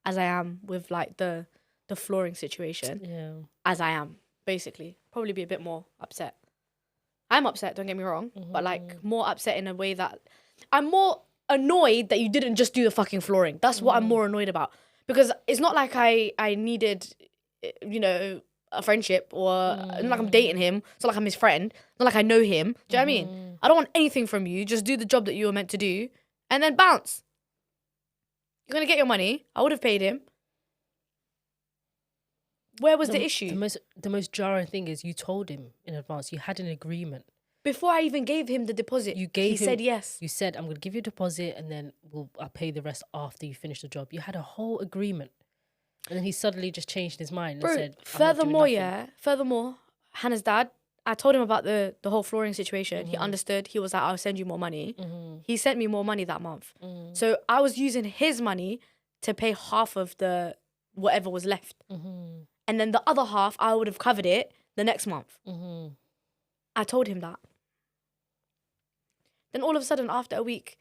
as I am with like the flooring situation as I am, basically. Probably be a bit more upset. I'm upset, don't get me wrong, but like more upset in a way that I'm more annoyed that you didn't just do the fucking flooring. That's what I'm more annoyed about. Because it's not like I needed, you know, a friendship or not like I'm dating him. It's not like I'm his friend. Not like I know him. Do you know what I mean? I don't want anything from you. Just do the job that you were meant to do and then bounce. You're going to get your money. I would have paid him. Where was the issue? The most jarring thing is you told him in advance. You had an agreement. Before I even gave him the deposit, he said yes. You said, I'm going to give you a deposit and then I'll pay the rest after you finish the job. You had a whole agreement. And then he suddenly just changed his mind and said, furthermore, Hannah's dad, I told him about the whole flooring situation. He understood. He was like, I'll send you more money. He sent me more money that month. So I was using his money to pay half of the whatever was left. And then the other half, I would have covered it the next month. I told him that. Then all of a sudden, after a week,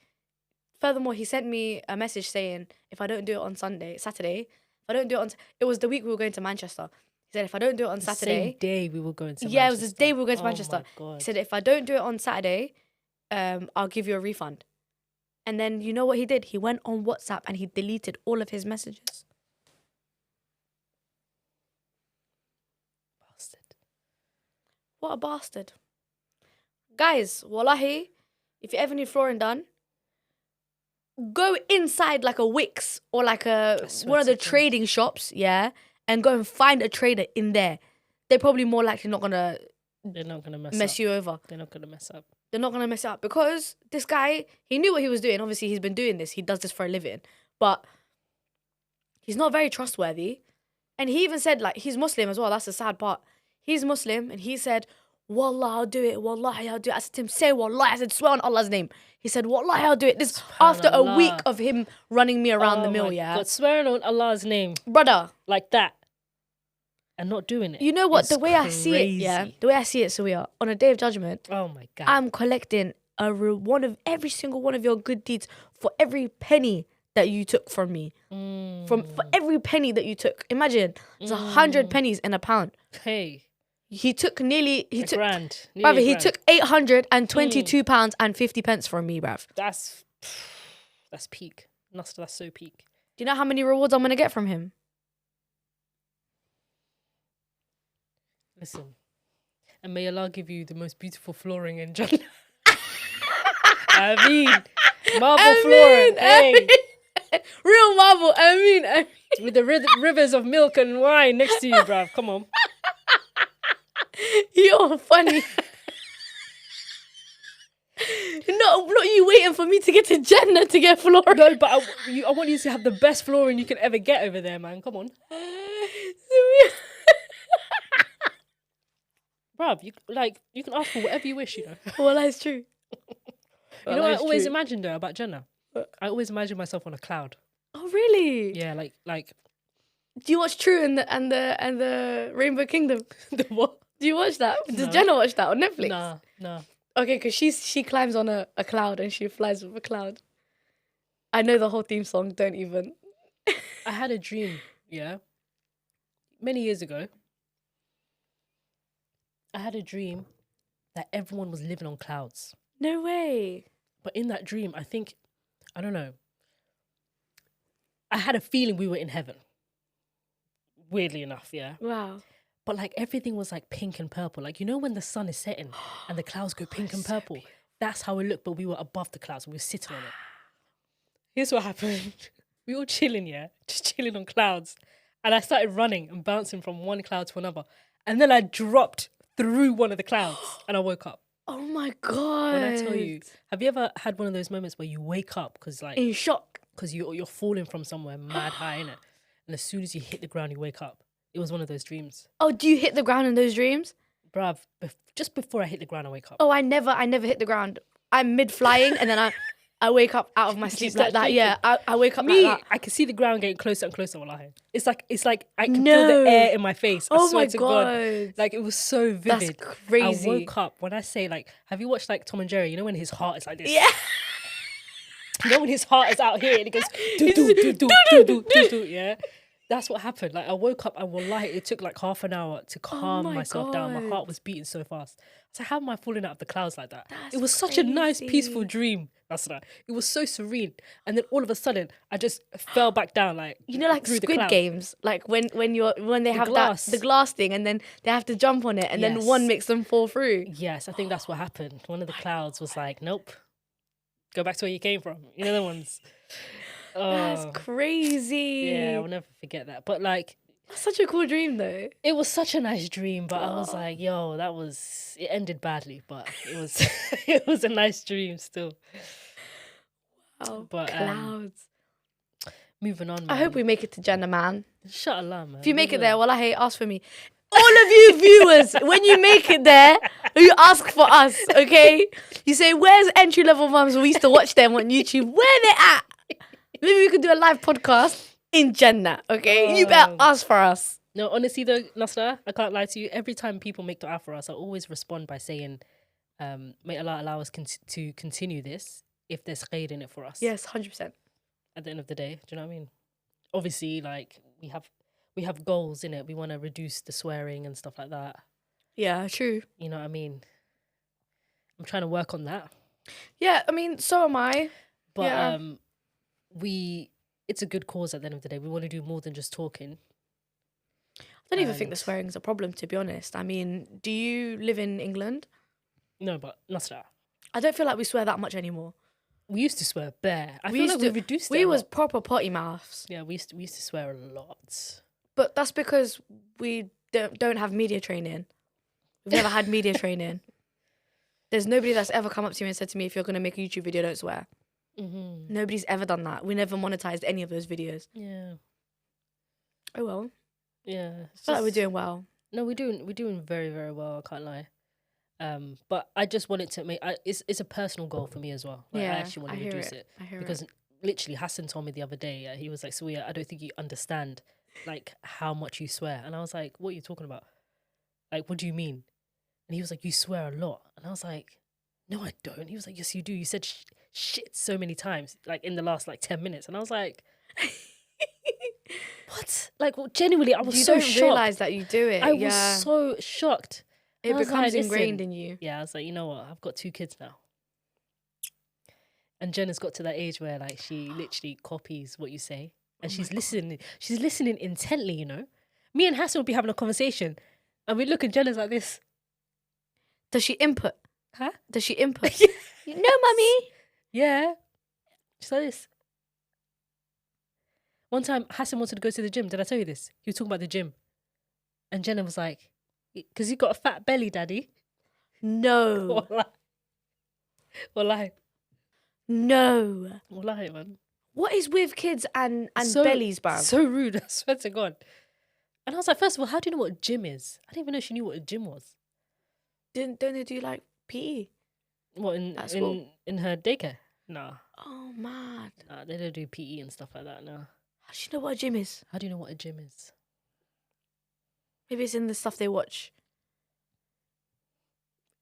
furthermore, he sent me a message saying, if I don't do it on Saturday, if I don't do it on... It was the week we were going to Manchester. He said, if I don't do it on Saturday... Same day we were going to Manchester. Yeah, it was the day we were going to Manchester. My God. He said, if I don't do it on Saturday, I'll give you a refund. And then you know what he did? He went on WhatsApp and he deleted all of his messages. Bastard. What a bastard. Guys, wallahi, if you ever need flooring done, go inside like a Wix or like one of the trading shops, yeah, and go and find a trader in there. They're probably more likely not gonna. They're not gonna mess you over. They're not gonna mess up. They're not gonna mess it up because this guy, he knew what he was doing. Obviously, he's been doing this. He does this for a living, but he's not very trustworthy. And he even said, like, he's Muslim as well. That's the sad part. He's Muslim, and he said, Wallah, I'll do it. Wallahi, I'll do it. I said to him, say Wallahi. I said, swear on Allah's name. He said, Wallahi, I'll do it. This after a week of him running me around the mill, yeah? God, swearing on Allah's name. Brother. Like that. And not doing it. You know what? The way I see it, yeah? The way I see it, Sawiya, on a day of judgment, oh my God, I'm collecting one of every single one of your good deeds for every penny that you took from me. For every penny that you took. Imagine, it's 100 pennies in a pound. Hey. He took a grand. Bruv, he took 822 pounds and 50 pence from me, bruv. That's peak. Nasra, that's so peak. Do you know how many rewards I'm going to get from him? Listen. And may Allah give you the most beautiful flooring in Jannah. I mean, marble flooring. Hey. Real marble. I mean. With the rivers of milk and wine next to you, bruv. Come on. You're funny. Not you waiting for me to get to Jannah to get flooring. No, but I want you to have the best flooring you can ever get over there, man. Come on. Bruv, you can ask for whatever you wish, you know. Well, that's true. You know what I always imagine though about Jannah? I always imagine myself on a cloud. Oh really? Yeah, like. Do you watch True and the Rainbow Kingdom? The what? Do you watch that? No. Does Jenna watch that on Netflix? Nah. Okay, because she climbs on a cloud and she flies with a cloud. I know the whole theme song. Don't even. I had a dream, yeah. Many years ago. I had a dream that everyone was living on clouds. No way. But in that dream, I don't know. I had a feeling we were in heaven. Weirdly enough, yeah. Wow. But like everything was like pink and purple. Like, you know when the sun is setting and the clouds go pink and purple? So that's how it looked, but we were above the clouds. We were sitting on it. Here's what happened. We were chilling, yeah? Just chilling on clouds. And I started running and bouncing from one cloud to another. And then I dropped through one of the clouds, and I woke up. Oh my God. When I tell you, have you ever had one of those moments where you wake up because like in shock. because you're falling from somewhere mad high, innit? And as soon as you hit the ground, you wake up. It was one of those dreams. Oh, do you hit the ground in those dreams? Bruv, just before I hit the ground, I wake up. Oh, I never hit the ground. I'm mid-flying and then I wake up out of my sleep like that. shaking. Yeah, I wake up Me, like that. I can see the ground getting closer and closer. Wallahi. It's like I can feel the air in my face. I Oh swear my to God. Like it was so vivid. That's crazy. I woke up when I say like, have you watched like Tom and Jerry? You know when his heart is like this. Yeah. You know when his heart is out here and it goes do do do do do do do do. Yeah. That's what happened. Like I woke up and wallahi, it took like half an hour to calm my myself down. My God. heart was beating so fast. So how am I falling out of the clouds like that? That's It was such a nice, crazy. peaceful dream. Nasra. It was so serene. And then all of a sudden, I just fell back down like You know, like through the Squid clouds. Games, like when they have glass. the glass thing, and then they have to jump on it, and then Yes. one makes them fall through. Yes, I think that's what happened. One of the clouds was like, nope, go back to where you came from. You know the ones. That's Oh, crazy. yeah, I'll never forget that. But like, That's such a cool dream, though. it was such a nice dream. But I was like, yo, it ended badly, but it was it was a nice dream still. Oh, But, clouds. Moving on, man. I hope we make it to Jannah, man. Inshallah, man. If you make We it there, will. well, I hate ask for me. All of you viewers, when you make it there, you ask for us, okay? You say, where's entry level mums? We used to watch them on YouTube. Where they at? Maybe we could do a live podcast in Jannah, okay? You better ask for us. No, honestly though, Nasra, I can't lie to you. Every time people make dua for us, I always respond by saying, may Allah allow us to continue this if there's khair in it for us. Yes, 100%. At the end of the day, do you know what I mean? Obviously, like we have goals in it. We want to reduce the swearing and stuff like that. Yeah, true. You know what I mean? I'm trying to work on that. Yeah, I mean, so am I. But Yeah. it's a good cause at the end of the day. We want to do more than just talking. I don't even think the And- swearing's a problem, to be honest. I mean, do you live in England? No, but Nasra, I don't feel like we swear that much anymore. we used to swear bare. I We feel used like we to- reduced it. We a was lot. proper potty mouths. Yeah, we used to swear a lot. But that's because we don't have media training. We've never had media training. There's nobody that's ever come up to me and said to me, if you're going to make a YouTube video, don't swear. Mm-hmm. Nobody's ever done that. We never monetized any of those videos. Yeah, Oh, well. yeah. I feel like we're doing well. No, we're doing very, very well. I can't lie. But I just wanted to make. It's a personal goal for me as well. Like, Yeah, I actually want I to hear reduce it. it I hear because literally Hassan told me the other day. He was like, "Sawiya, I don't think you understand like how much you swear." And I was like, "What are you talking about? Like, what do you mean?" And he was like, "You swear a lot." And I was like, "No, I don't." He was like, "Yes, you do. You said shit so many times, like in the last like 10 minutes." And I was like, "What?" Like, well, genuinely, I was You so don't shocked. realise that you do it. I yeah. was so shocked. It I was becomes like, ingrained listen. in you. Yeah, I was like, you know what? I've got 2 kids now. And Jenna's got to that age where like she literally copies what you say. And she's listening. She's listening intently, you know. Me and Hassan would be having a conversation and we look at Jenna's like this. Does she input? Huh? Does she input? Yes. No, mummy. Yeah. She's like this. One time Hassan wanted to go to the gym. Did I tell you this? He was talking about the gym. And Jenna was like, because you got a fat belly, daddy. No. Wallahi. No. Wallahi, man. What is with kids and So- bellies, bruv? So rude, I swear to God. And I was like, first of all, how do you know what a gym is? I didn't even know she knew what a gym was. Don't they do like PE? What, At school? in her daycare? Nah. Oh, mad. Nah, they don't do PE and stuff like that, no. How do you know what a gym is? How do you know what a gym is? Maybe it's in the stuff they watch.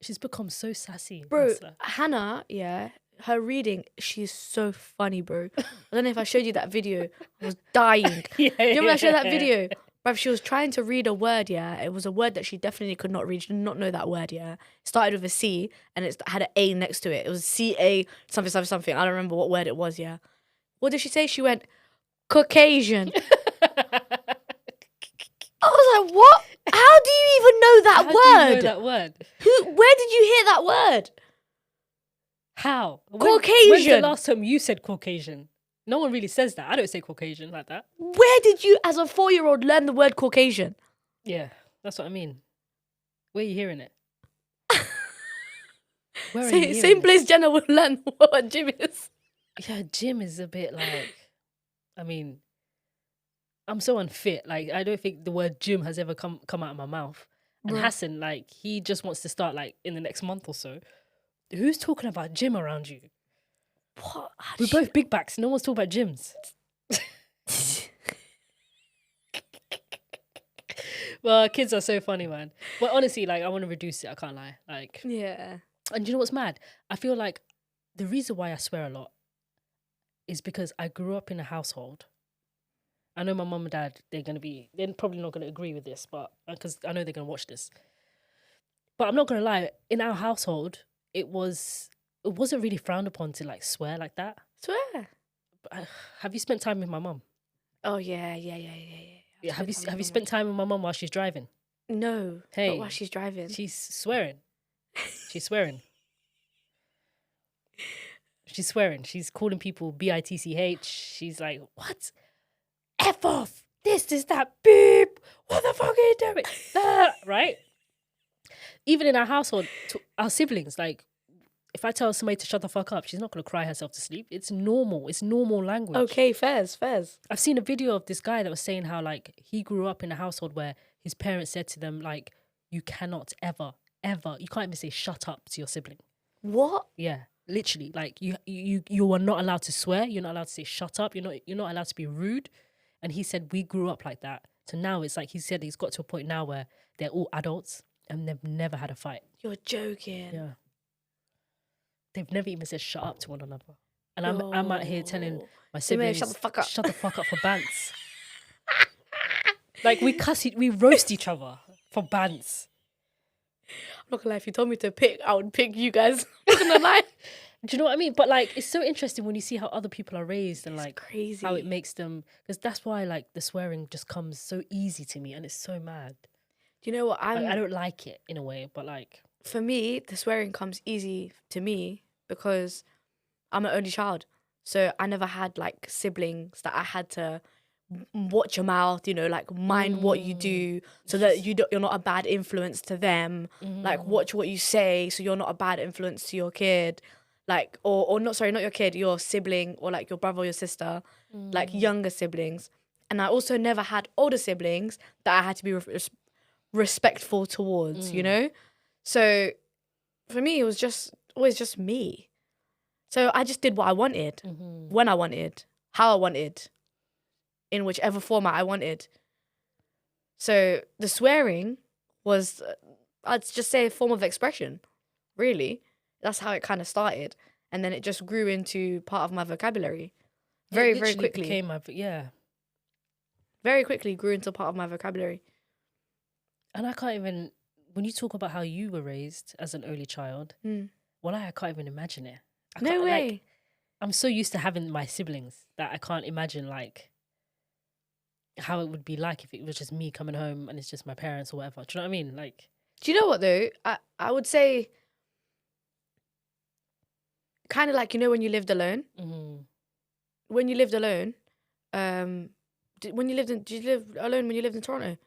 She's become so sassy. Bro, Nasra. Hannah, yeah, her reading, she's so funny, bro. I don't know if I showed you that video. I was dying. Yeah, Do you remember I showed that video? Bruv, she was trying to read a word, yeah. It was a word that she definitely could not read. She did not know that word, yeah. It started with a C and it had an A next to it. It was C-A something, something, something. I don't remember what word it was, yeah. What did she say? She went, Caucasian. I was like, what? How do you even know that How word? do you know that word? Where did you hear that word? How? When's Caucasian. the last time you said Caucasian? No one really says that. I don't say Caucasian like that. Where did you, as a 4-year-old, learn the word Caucasian? Yeah, that's what I mean. Where are you hearing it? Where are you hearing Same this? place Jenna would learn what a gym is. Yeah, gym is a bit like, I mean, I'm so unfit. Like, I don't think the word gym has ever come out of my mouth. And Bruh. Hassan, like, he just wants to start, like, in the next month or so. Who's talking about gym around you? What? How We're does both big backs. No one's talking about gyms. Well, kids are so funny, man. But honestly, like, I want to reduce it. I can't lie. Like, Yeah. and you know what's mad? I feel like the reason why I swear a lot is because I grew up in a household. I know my mum and dad, they're probably not going to agree with this, but because I know they're going to watch this. But I'm not going to lie, in our household, it wasn't really frowned upon to like swear like that. Swear. Have you spent time with my mum? Oh yeah. Yeah, have you spent time with my mum while she's driving? No. Hey, Not while she's driving. She's swearing. She's swearing. She's swearing. She's calling people bitch. She's like, what? F off. This, that, beep. What the fuck are you doing? Right? Even in our household, our siblings, like, if I tell somebody to shut the fuck up, she's not going to cry herself to sleep. It's normal. It's normal language. Okay, fairs. I've seen a video of this guy that was saying how, like, he grew up in a household where his parents said to them, like, you cannot ever, you can't even say shut up to your sibling. What? Yeah, literally. Like, you are not allowed to swear. You're not allowed to say shut up. You're not allowed to be rude. And he said, we grew up like that. So now it's like, he said he's got to a point now where they're all adults and they've never had a fight. You're joking. Yeah. They've never even said shut up to one another. And I'm out here telling my siblings, shut the fuck up. Shut the fuck up for bants. Like, we roast each other for bants. I'm not gonna lie, if you told me to pick, I would pick you guys. I'm not gonna lie. Do you know what I mean? But like, it's so interesting when you see how other people are raised and like crazy how it makes them, because that's why like the swearing just comes so easy to me and it's so mad. Do you know what? I don't like it in a way, but like, for me, the swearing comes easy to me because I'm an only child. So I never had like siblings that I had to watch your mouth, you know, like mind what you do so that you're not a bad influence to them. Like watch what you say so you're not a bad influence to your kid. Like, or not your kid, your sibling or like your brother or your sister, like younger siblings. And I also never had older siblings that I had to be respectful towards, you know? So for me, it was always just me. So I just did what I wanted, when I wanted, how I wanted, in whichever format I wanted. So the swearing was, I'd just say, a form of expression, really. That's how it kind of started. And then it just grew into part of my vocabulary. Very quickly. Very quickly grew into part of my vocabulary. And I can't even, when you talk about how you were raised as an only child, well, I can't even imagine it. No way. Like, I'm so used to having my siblings that I can't imagine like how it would be like if it was just me coming home and it's just my parents or whatever. Do you know what I mean? Like, do you know what though? I would say kind of like, you know, when you lived alone. When you lived alone, did you live alone when you lived in Toronto?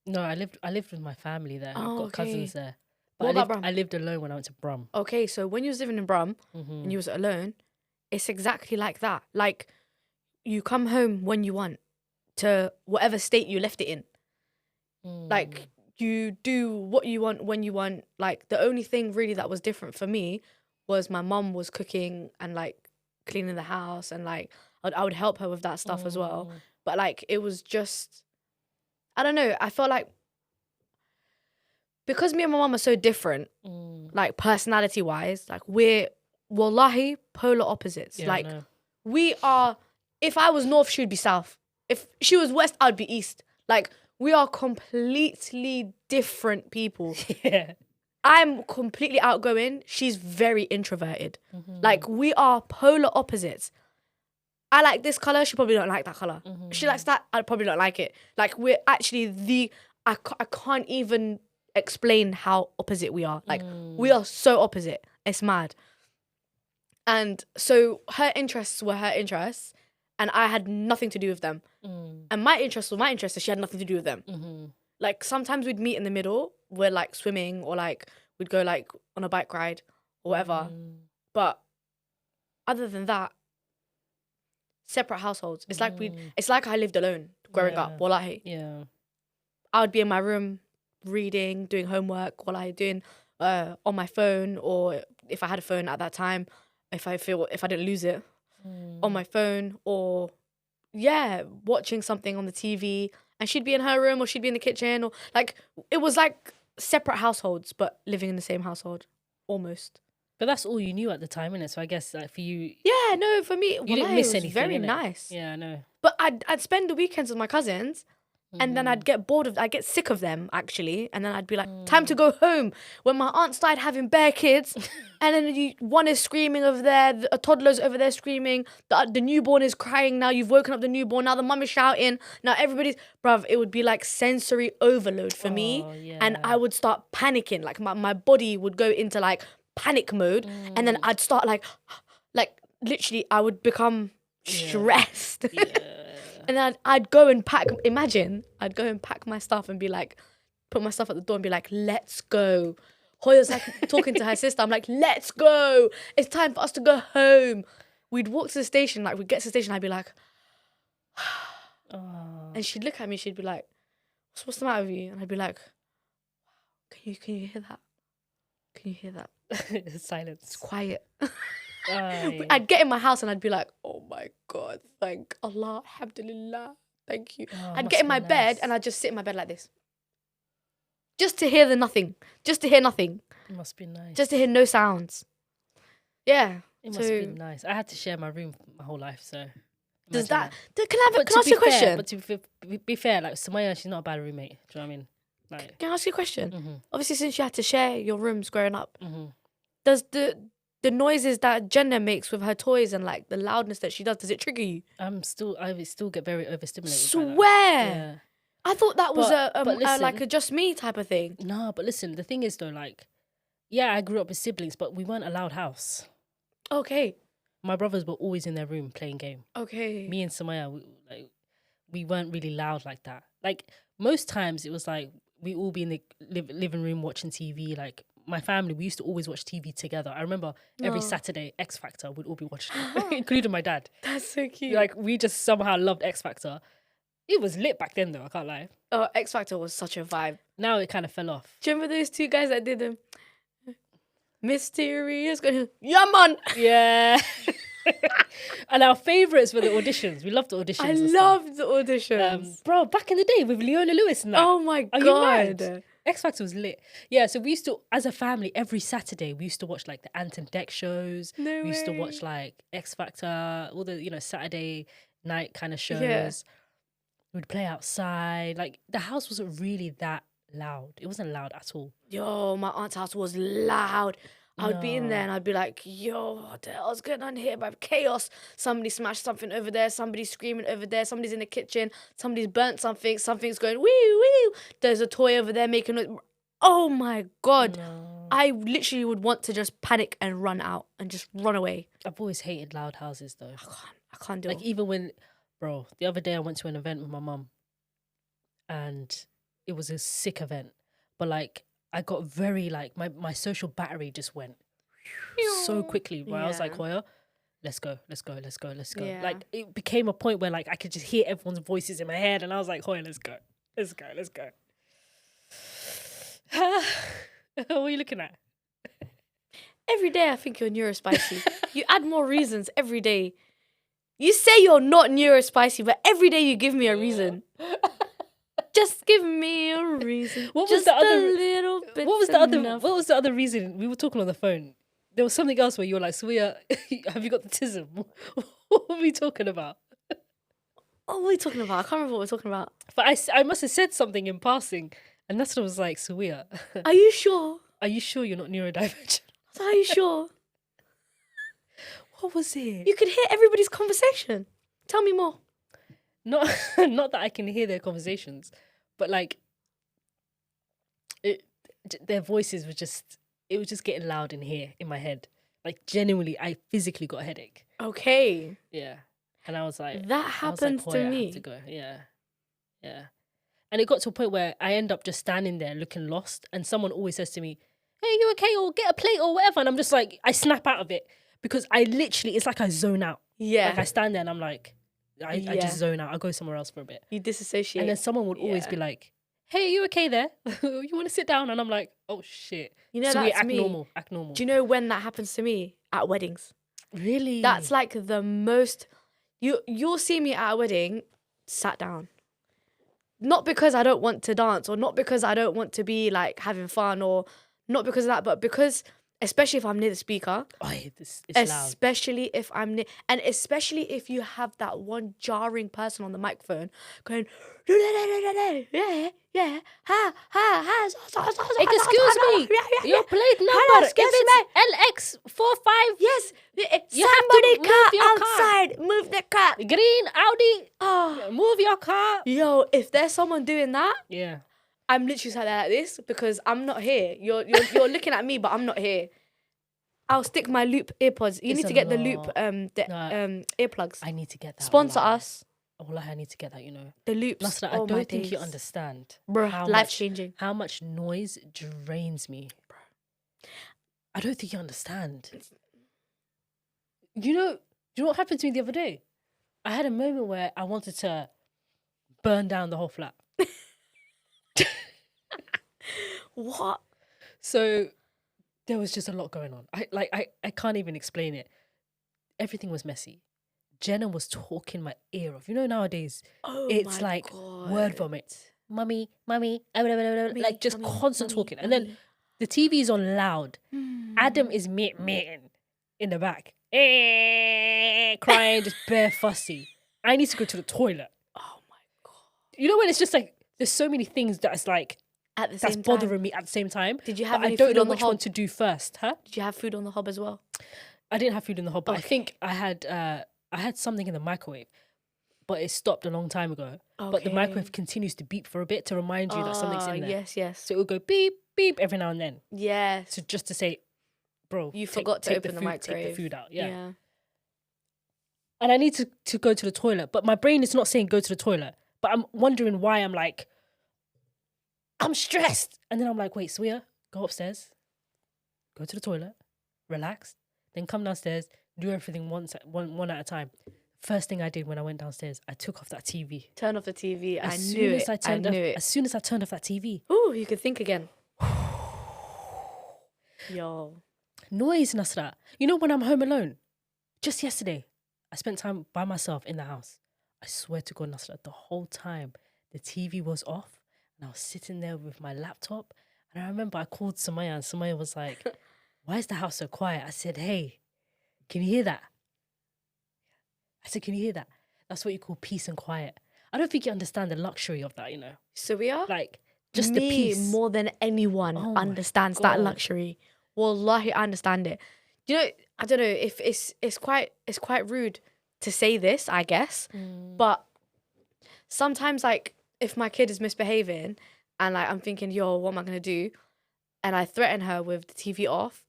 No, I lived with my family there. I've got cousins there. But What about Brum? I lived alone when I went to Brum. Okay, so when you was living in Brum and you was alone, it's exactly like that. Like, you come home when you want to whatever state you left it in. Like, you do what you want when you want. Like, the only thing really that was different for me was my mum was cooking and like cleaning the house and like I would help her with that stuff as well. But like, it was just, I don't know. I felt like because me and my mum are so different, like personality wise, like we're wallahi polar opposites. Yeah, like we are, if I was north, she would be south. If she was west, I'd be east. Like, we are completely different people. Yeah. I'm completely outgoing. She's very introverted. Like, we are polar opposites. I like this colour. She probably don't like that colour. She likes that. I probably don't like it. Like, we're actually I can't even explain how opposite we are. Like, we are so opposite. It's mad. And so her interests were her interests and I had nothing to do with them. And my interests were my interests and she had nothing to do with them. Like, sometimes we'd meet in the middle we're like swimming or like we'd go like on a bike ride or whatever. But other than that, separate households. It's like it's like I lived alone growing up. Wallahi. Yeah. I would be in my room reading, doing homework, while I doing on my phone, or if I had a phone at that time, if I didn't lose it on my phone, or watching something on the TV, and she'd be in her room or she'd be in the kitchen, or like it was like separate households but living in the same household almost. But that's all you knew at the time, innit? So I guess like for you, for me, you didn't miss it was anything. very innit? nice. Yeah, I know. But I'd spend the weekends with my cousins, and then I'd get I'd get sick of them actually, and then I'd be like, time to go home. When my aunt started having bare kids, and then one is screaming over there, a toddler's over there screaming, the newborn is crying now, you've woken up the newborn, now the mum is shouting, now everybody's, bruv, it would be like sensory overload for me, and I would start panicking, like my body would go into like panic mode, and then I'd start like literally I would become stressed. And then I'd go and pack, I'd go and pack my stuff and be like, put my stuff at the door and be like, let's go. Hoya's like talking to her sister. I'm like, let's go. It's time for us to go home. We'd walk to the station, like we'd get to the station, I'd be like, and she'd look at me, she'd be like, what's the matter with you? And I'd be like, can you hear that? Can you hear that? Silence. It's quiet. I'd get in my house and I'd be like, oh my God, thank Allah, alhamdulillah, thank you. I'd get in my bed and I'd just sit in my bed like this. Just to hear the nothing. Just to hear nothing. It must be nice. Just to hear no sounds. Yeah. It must be nice. I had to share my room my whole life, so. Does that... Can I ask you a question? But to be fair, like Sawiya, she's not a bad roommate. Do you know what I mean? Like, can I ask you a question? Obviously, since you had to share your rooms growing up, does the noises that Jenna makes with her toys and like the loudness that she does it trigger you? I still get very overstimulated. Swear. Yeah. I thought that was listen, like a just me type of thing. No, but listen, the thing is though, like, yeah, I grew up with siblings, but we weren't a loud house. Okay. My brothers were always in their room playing game. Okay. Me and Sawiya, we weren't really loud like that. Like most times it was like we all be in the living room watching TV, like. My family, we used to always watch TV together. I remember every Saturday, X Factor, we'd all be watching it, including my dad. That's so cute. Like, we just somehow loved X Factor. It was lit back then, though, I can't lie. Oh, X Factor was such a vibe. Now it kind of fell off. Do you remember those two guys that did them? Mysterious. Yeah, man. Yeah. And our favourites were the auditions. We loved the auditions. I loved the auditions. Bro, back in the day with Leona Lewis and that. Oh my God. X Factor was lit. Yeah, so we used to, as a family, every Saturday, we used to watch like the Ant and Deck shows. No we used to way. watch like X Factor, all the, Saturday night kind of shows. Yeah. We'd play outside. Like the house wasn't really that loud. It wasn't loud at all. Yo, my aunt's house was loud. I would be in there and I'd be like, yo, what the hell's going on here, bruv? Chaos. Somebody smashed something over there. Somebody's screaming over there. Somebody's in the kitchen. Somebody's burnt something. Something's going, wee, wee. There's a toy over there making noise. Oh my God. No. I literally would want to just panic and run out and just run away. I've always hated loud houses though. I can't do it. Like even when, bro, the other day I went to an event with my mum and it was a sick event. But like, I got very like my social battery just went so quickly where I was like, Hoya, let's go. Yeah. Like it became a point where like I could just hear everyone's voices in my head and I was like, Hoya, let's go. What are you looking at? Every day I think you're neurospicy. You add more reasons every day. You say you're not neurospicy, but every day you give me a reason. Just give me a reason. What was just the other? a little bit. What was the other reason? We were talking on the phone. There was something else where you were like, Sawiya, have you got the tism? What were we talking about? What were we talking about? I can't remember what we're talking about. But I must have said something in passing, and Nasra was like, Sawiya, are you sure? Are you sure you're not neurodivergent? Are you sure? What was it? You could hear everybody's conversation. Tell me more. Not that I can hear their conversations, but like their voices were just, it was just getting loud in here in my head. Like genuinely, I physically got a headache. Okay. Yeah. And I was like, that happens to I me. have to go. Yeah. And it got to a point where I end up just standing there looking lost. And someone always says to me, hey, you okay? Or get a plate or whatever. And I'm just like, I snap out of it because I literally, it's like I zone out. Yeah. Like I stand there and I'm like, I just zone out. I go somewhere else for a bit. You disassociate. And then someone would always be like, hey, you okay there? You want to sit down? And I'm like, oh shit. You know, so we that's act me. normal. Act normal. Do you know when that happens to me? At weddings. Really? That's like the most... You'll see me at a wedding sat down. Not because I don't want to dance or not because I don't want to be like having fun or not because of that, but because, especially if I'm near the speaker, it's especially if I'm near, and especially if you have that one jarring person on the microphone going, yeah, excuse me, your plate number, if it's LX45, yes, you somebody have to move your outside, move the car. Green Audi, move your car. Yo, if there's someone doing that, yeah, I'm literally sat there like this because I'm not here. You're looking at me, but I'm not here. I'll stick my loop earpods. You need to get the loop earplugs. I need to get that. Sponsor us. Wallahi, I need to get that, you know. The loops. Nasra, I don't think you understand. Bro, life-changing. How much noise drains me. Bro. I don't think you understand. You know what happened to me the other day? I had a moment where I wanted to burn down the whole flat. What? So there was just a lot going on. I can't even explain it. Everything was messy. Jenna was talking my ear off. You know, nowadays, it's like God. word vomit. Mummy, like just constant talking. And then the TV is on loud. Adam is meeting in the back. Crying, just bare fussy. I need to go to the toilet. Oh my God. You know when it's just like, there's so many things that's like, at the that's same bothering time. me at the same time. Did you have but any I don't food know on the which hob? one to do first, huh? Did you have food on the hob as well? I didn't have food in the hob, but I think I had something in the microwave, but it stopped a long time ago. Okay. But the microwave continues to beep for a bit to remind you that something's in there. Yes. So it will go beep, beep every now and then. Yes. So just to say, bro, you forgot to open the Take microwave. the food out, yeah. And I need to go to the toilet, but my brain is not saying go to the toilet. But I'm wondering why I'm like, I'm stressed. And then I'm like, wait, Sawiya, go upstairs, go to the toilet, relax, then come downstairs, do everything one at a time. First thing I did when I went downstairs, I took off that TV. Turn off the TV. As soon as I turned off that TV. Ooh, you could think again. Yo. Noise, Nasra. You know when I'm home alone? Just yesterday, I spent time by myself in the house. I swear to God, Nasra, the whole time the TV was off and I was sitting there with my laptop. And I remember I called Sawiya and Sawiya was like, why is the house so quiet? I said, hey, can you hear that? I said, can you hear that? That's what you call peace and quiet. I don't think you understand the luxury of that, you know? Sawiya? Like, just the peace. More than anyone understands that luxury. Wallahi, I understand it. You know, I don't know if it's quite rude to say this, I guess. But sometimes, like, if my kid is misbehaving and like I'm thinking, yo, what am I gonna do? And I threaten her with the TV off,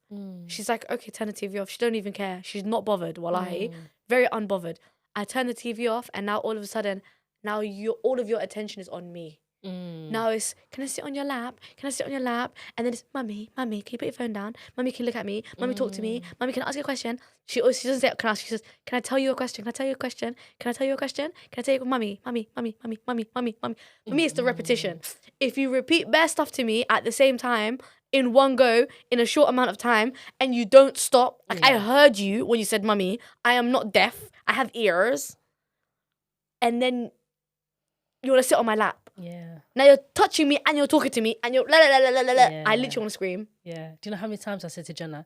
she's like, okay, turn the TV off. She don't even care. She's not bothered, wallahi. Very unbothered. I turn the TV off and now all of a sudden, all of your attention is on me. Now it's, can I sit on your lap? Can I sit on your lap? And then it's, mummy, can you put your phone down? Mummy, can you look at me? Mummy, talk to me. Mummy, can I ask you a question? She doesn't say, can I ask? She says, can I tell you a question? Can I tell you a question? Can I tell you a question? Can I tell you, mummy? For me, it's the repetition. If you repeat bare stuff to me at the same time, in one go, in a short amount of time, and you don't stop. Like, I heard you when you said, mummy, I am not deaf. I have ears. And then you want to sit on my lap. Yeah. Now you're touching me and you're talking to me and you're la la la la la la. I literally want to scream. Yeah. Do you know how many times I said to Jenna,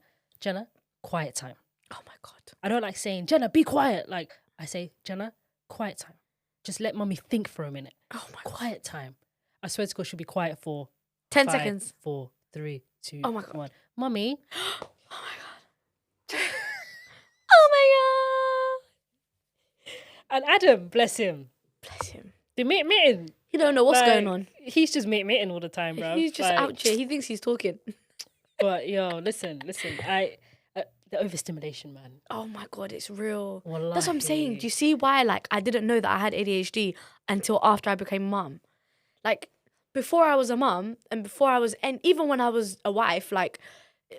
quiet time. Oh my God. I don't like saying, Jenna, be quiet. Like, I say, Jenna, quiet time. Just let mummy think for a minute. Oh my God. Quiet time. I swear to God, she'll be quiet for 10 5, seconds. 4, 3, 2, oh my God. 1. Mummy. Oh my God. Oh my God. And Adam, bless him. The mitten. You don't know what's going on. He's just mitten all the time, bro. He's just out here. He thinks he's talking. But yo, listen. The overstimulation, man. Oh my God, it's real. Wallahi. That's what I'm saying. Do you see why? Like, I didn't know that I had ADHD until after I became mum. Like, before I was a mum and even when I was a wife, like,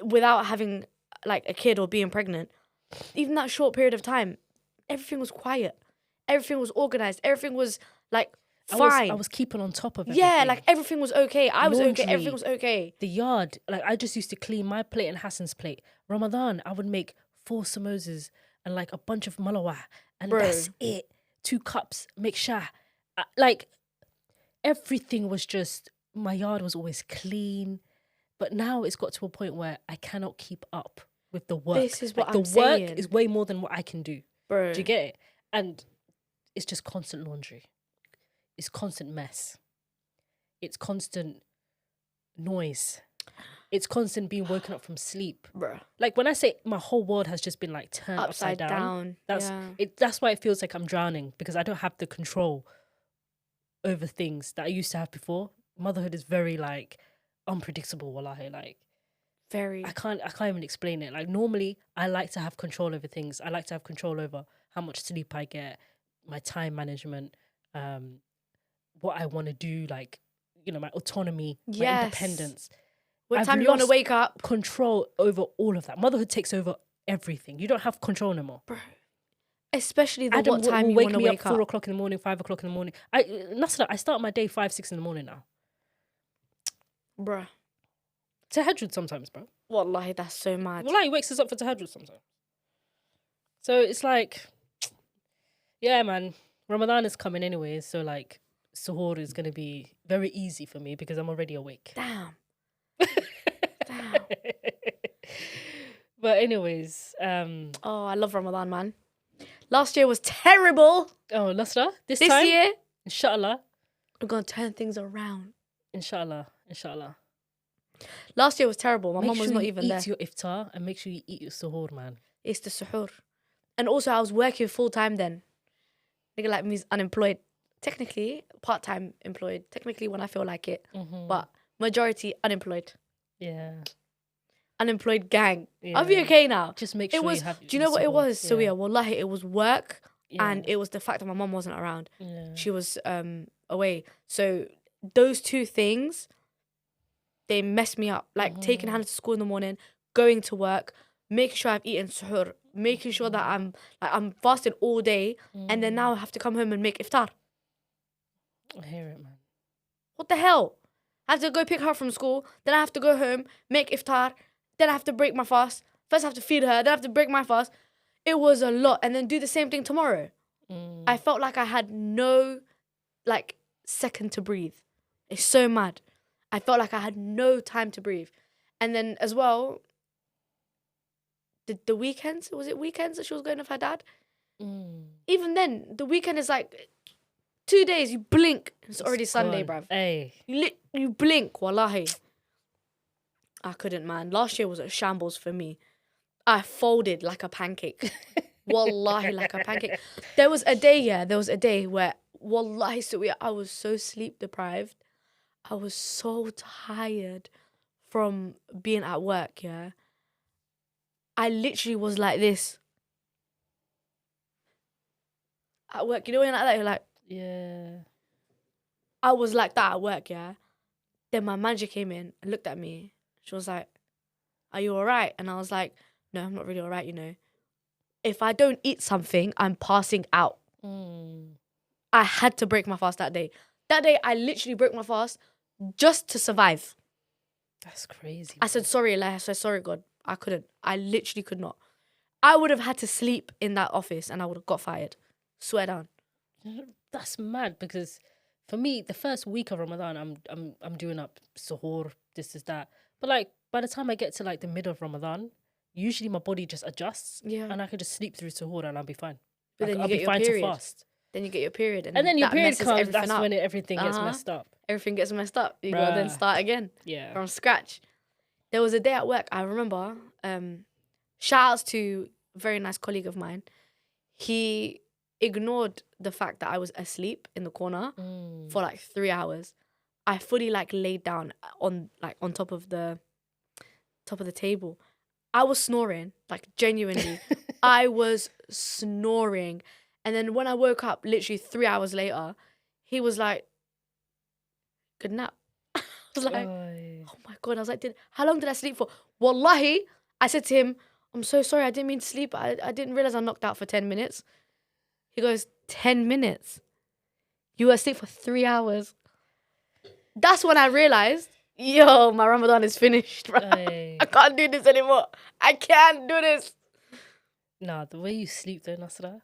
without having, like, a kid or being pregnant, even that short period of time, everything was quiet. Everything was organized. Everything was, like, fine. I was keeping on top of everything. Yeah, like, everything was okay. I was okay. Laundry, Everything was okay. The yard, like, I just used to clean my plate and Hassan's plate. Ramadan, I would make 4 samosas and, like, a bunch of malawa. And that's it. 2 cups, make shah. Like, everything was just, my yard was always clean. But now it's got to a point where I cannot keep up with the work. This is what like, I'm the work saying. is way more than what I can do. Bro. Do you get it? And it's just constant laundry. It's constant mess. It's constant noise. It's constant being woken up from sleep. Bro. Like, when I say my whole world has just been, like, turned upside down. That's why it feels like I'm drowning, because I don't have the control over things that I used to have before. Motherhood is very, like, unpredictable, wallahi. Like, very. I can't even explain it. Like, normally I like to have control over things. I like to have control over how much sleep I get, my time management, what I want to do, like, you know, my autonomy, my independence. What time you want to wake up? Control over all of that. Motherhood takes over everything. You don't have control no more. Bro. Especially the Adam what time will you wake want to me wake up up. 4 o'clock in the morning, 5 o'clock in the morning. Nasra, I start my day 5, 6 in the morning now. Bruh. Tahajjud sometimes, bro. Wallahi, that's so mad. Wallahi, he wakes us up for tahajjud sometimes. So it's like, yeah, man, Ramadan is coming anyway. So, like, suhoor is going to be very easy for me because I'm already awake. Damn. But anyways, oh, I love Ramadan, man. Last year was terrible. Oh, Nasra, this This time, year, inshallah, we're gonna turn things around. Inshallah. Last year was terrible. My Make mum was sure not you even eat there. your iftar and make sure you eat your suhoor, man. It's the suhoor. And also, I was working full time then. Nigga like me is unemployed. Technically, part-time employed. Technically, when I feel like it. Mm-hmm. But majority unemployed. Yeah. Unemployed gang. I'll be okay now. Just make It sure was. you have. Do you know what it was? Yeah. Sawiya, wallahi, it was work, Yeah. and it was the fact that my mum wasn't around. Yeah. She was away. So those two things, they messed me up. Like taking Hannah to school in the morning, going to work, making sure I've eaten suhoor, making sure that I'm fasting all day, and then now I have to come home and make iftar. I hear it, man. What the hell? I have to go pick her up from school, then I have to go home, make iftar, then I have to break my fast. First I have to feed her, then I have to break my fast. It was a lot. And then do the same thing tomorrow. I felt like I had no, like, second to breathe. It's so mad. I felt like I had no time to breathe. And then as well, the weekends, was it weekends that she was going with her dad? Even then, the weekend is like 2 days, you blink, it's already Sunday, bruv. Hey. You blink, wallahi. I couldn't, man. Last year was a shambles for me. I folded like a pancake. Wallahi, like a pancake. There was a day where, wallahi, Sawiya, I was so sleep deprived. I was so tired from being at work, yeah. I literally was like this. At work, you know when you're like that, you're like... Yeah. I was like that at work, yeah. Then my manager came in and looked at me. She was like, are you all right? And I was like, no, I'm not really all right, you know. If I don't eat something, I'm passing out. I had to break my fast that day. That day, I literally broke my fast just to survive. That's crazy. I said, sorry, Allah. I said, sorry, God. I couldn't. I literally could not. I would have had to sleep in that office and I would have got fired. Swear down. That's mad because for me, the first week of Ramadan, I'm doing up suhoor, this is that. But like by the time I get to like the middle of Ramadan, usually my body just adjusts. Yeah. And I can just sleep through suhoor and I'll be fine. But then I'll you be get fine your period. to fast. Then you get your period. And then your that period messes comes, everything that's up. when everything gets messed up. Everything gets messed up. You gotta then start again. Yeah. From scratch. There was a day at work, I remember, shout outs to a very nice colleague of mine. He ignored the fact that I was asleep in the corner for like 3 hours. I fully like laid down on top of the table. I was snoring, like genuinely. I was snoring. And then when I woke up, literally 3 hours later, he was like, good nap. I was like, Oy. oh my God. I was like, how long did I sleep for? Wallahi, I said to him, I'm so sorry. I didn't mean to sleep. I didn't realize I knocked out for 10 minutes. He goes, 10 minutes? You were asleep for 3 hours. That's when I realized, yo, my Ramadan is finished, bro. Oy. I can't do this anymore. I can't do this. Nah, the way you sleep though, Nasra.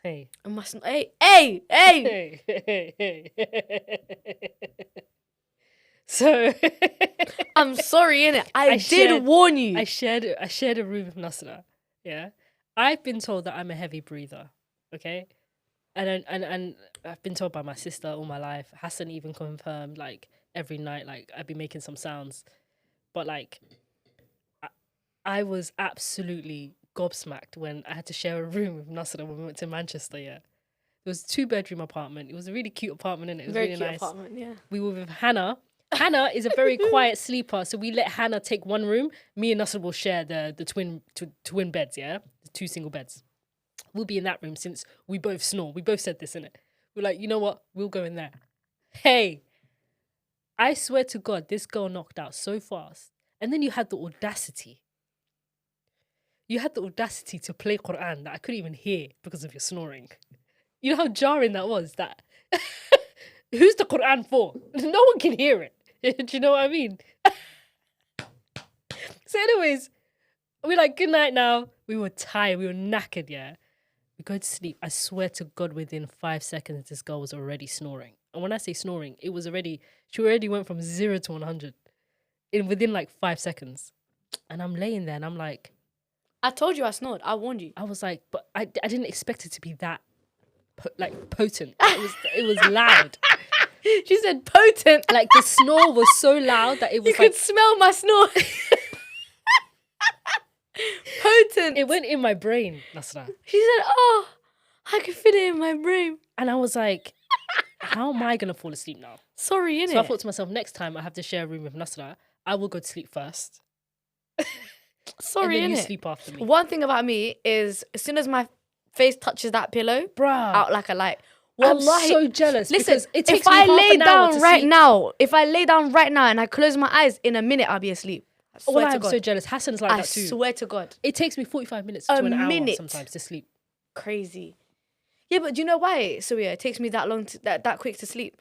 Hey. I must. Hey. So I'm sorry, innit? I did shared- warn you. I shared a room with Nasra. Yeah. I've been told that I'm a heavy breather. Okay. And I've been told by my sister all my life. Hassan even confirmed, like, every night, like, I'd be making some sounds. But, like, I was absolutely gobsmacked when I had to share a room with Nasra when we went to Manchester, yeah. It was a 2-bedroom apartment. It was a really cute apartment, innit? It was Very really cute nice. apartment, yeah. We were with Hannah. Hannah is a very quiet sleeper, so we let Hannah take one room. Me and Nasra will share the twin beds, yeah? The 2 single beds. We'll be in that room since we both snore. We both said this, innit? We're like, you know what? We'll go in there. Hey, I swear to God, this girl knocked out so fast. And then you had the audacity. You had the audacity to play Quran that I couldn't even hear because of your snoring. You know how jarring that was? That who's the Quran for? No one can hear it. Do you know what I mean? So anyways, we're like, good night now. We were tired. We were knackered, yeah. We go to sleep. I swear to God, within 5 seconds, this girl was already snoring. And when I say snoring, she already went from 0 to 100 within like 5 seconds. And I'm laying there and I'm like, I told you I snored. I warned you. I was like, but I didn't expect it to be that potent. It was loud. She said potent. Like the snore was so loud that it was You could smell my snore. Potent. It went in my brain, Nasra. She said, oh, I can feel it in my brain. And I was like, how am I going to fall asleep now? Sorry, innit? So I thought to myself, next time I have to share a room with Nasra, I will go to sleep first. Sorry, and then you innit? sleep after me. One thing about me is as soon as my face touches that pillow, Bruh. out like a light. I'm Wallahi, so jealous. listen, because it takes if me I half lay an hour down to right sleep. now, and I close my eyes, in a minute I'll be asleep. I swear to I'm God. so jealous. Hassan's like I that too. swear to God. It takes me 45 minutes A to an hour minute. sometimes to sleep. Crazy. Yeah, but do you know why, Sawiya, it takes me that long, that quick to sleep?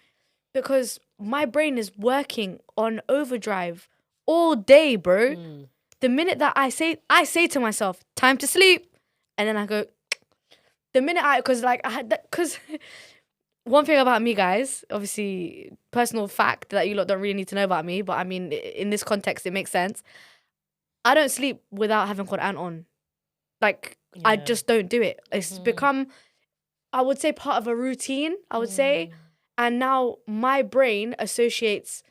Because my brain is working on overdrive all day, bro. The minute that I say to myself, time to sleep, and then I go, because one thing about me, guys, obviously, personal fact that you lot don't really need to know about me, but I mean, in this context, it makes sense. I don't sleep without having Quran on. Like, I just don't do it. It's become, I would say, part of a routine, I would say. And now my brain associates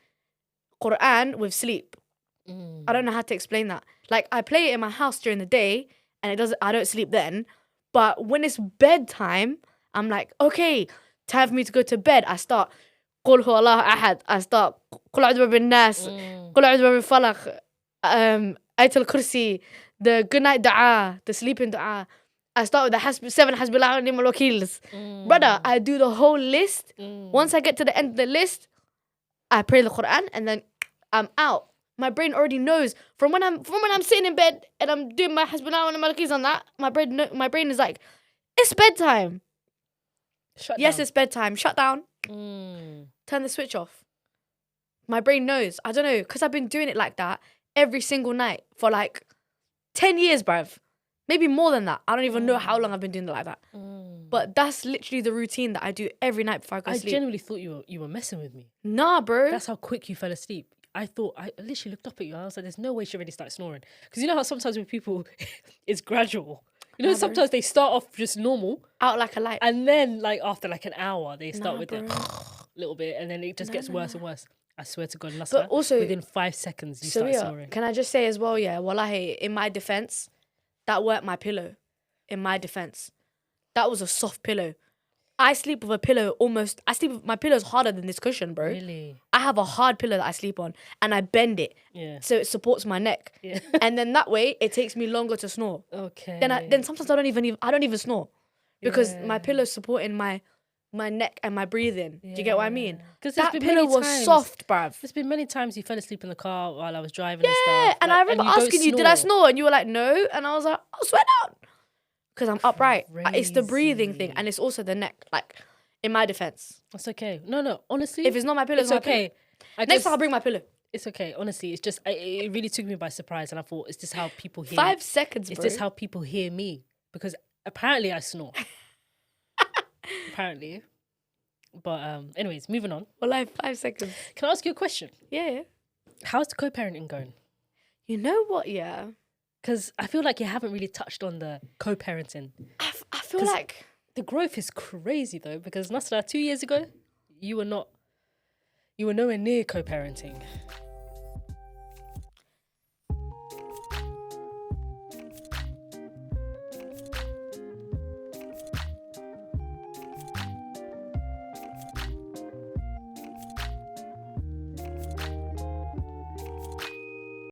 Quran with sleep. I don't know how to explain that. Like, I play it in my house during the day, and I don't sleep then. But when it's bedtime, I'm like, okay, time for me to go to bed. I start قل هو الله أحد. I start قل أعوذ برب الناس. قل أعوذ برب الفلق. آية الكرسي. The good night dua, the sleeping dua. I start with the 7 حسبي الله ونعم الوكيل. Brother, I do the whole list. Once I get to the end of the list, I pray the Quran and then I'm out. My brain already knows from when I'm sitting in bed and I'm doing my حسبي الله ونعم الوكيل on that. My brain is like, it's bedtime. Yes, it's bedtime. Shut down. Turn the switch off. My brain knows. I don't know, because I've been doing it like that every single night for like 10 years, bruv. Maybe more than that. I don't even know how long I've been doing it like that. But that's literally the routine that I do every night before I go to sleep. I genuinely thought you were messing with me. Nah, bro. That's how quick you fell asleep. I literally looked up at you. I was like, there's no way she already started snoring. Because you know how sometimes with people, it's gradual. You know, sometimes they start off just normal. Out like a light. And then, like, after like an hour, they start with the little bit. And then it just gets worse and worse. I swear to God, Nasra, but also, within 5 seconds, you start snoring. Can I just say as well, yeah, wallahi, in my defense, that weren't my pillow. In my defense. That was a soft pillow. I sleep with a pillow my pillow's harder than this cushion, bro. Really? I have a hard pillow that I sleep on and I bend it. Yeah. So it supports my neck. Yeah. And then that way it takes me longer to snore. Okay. Then sometimes I don't even snore. Because my pillow's supporting my my neck and my breathing. Do you get what I mean? Because that pillow was soft, bruv. There's been many times you fell asleep in the car while I was driving and Yeah, stuff. and I remember asking you, did I snore? And you were like, no. And I was like, oh, swear down. Because I'm upright. It's the breathing thing. And it's also the neck. Like, in my defense. It's okay. No, honestly. If it's not my pillow, it's okay. Next time I'll bring my pillow. It's okay. Honestly, it's just, it really took me by surprise. And I thought, is this how people hear 5 seconds, bro. Is this how people hear me? Because apparently I snore. Apparently. But anyways, moving on. Well, like 5 seconds. Can I ask you a question? Yeah. How's the co-parenting going? You know what, yeah? Because I feel like you haven't really touched on the co-parenting. I feel like... The growth is crazy though, because Nasra, 2 years ago, you were nowhere near co-parenting.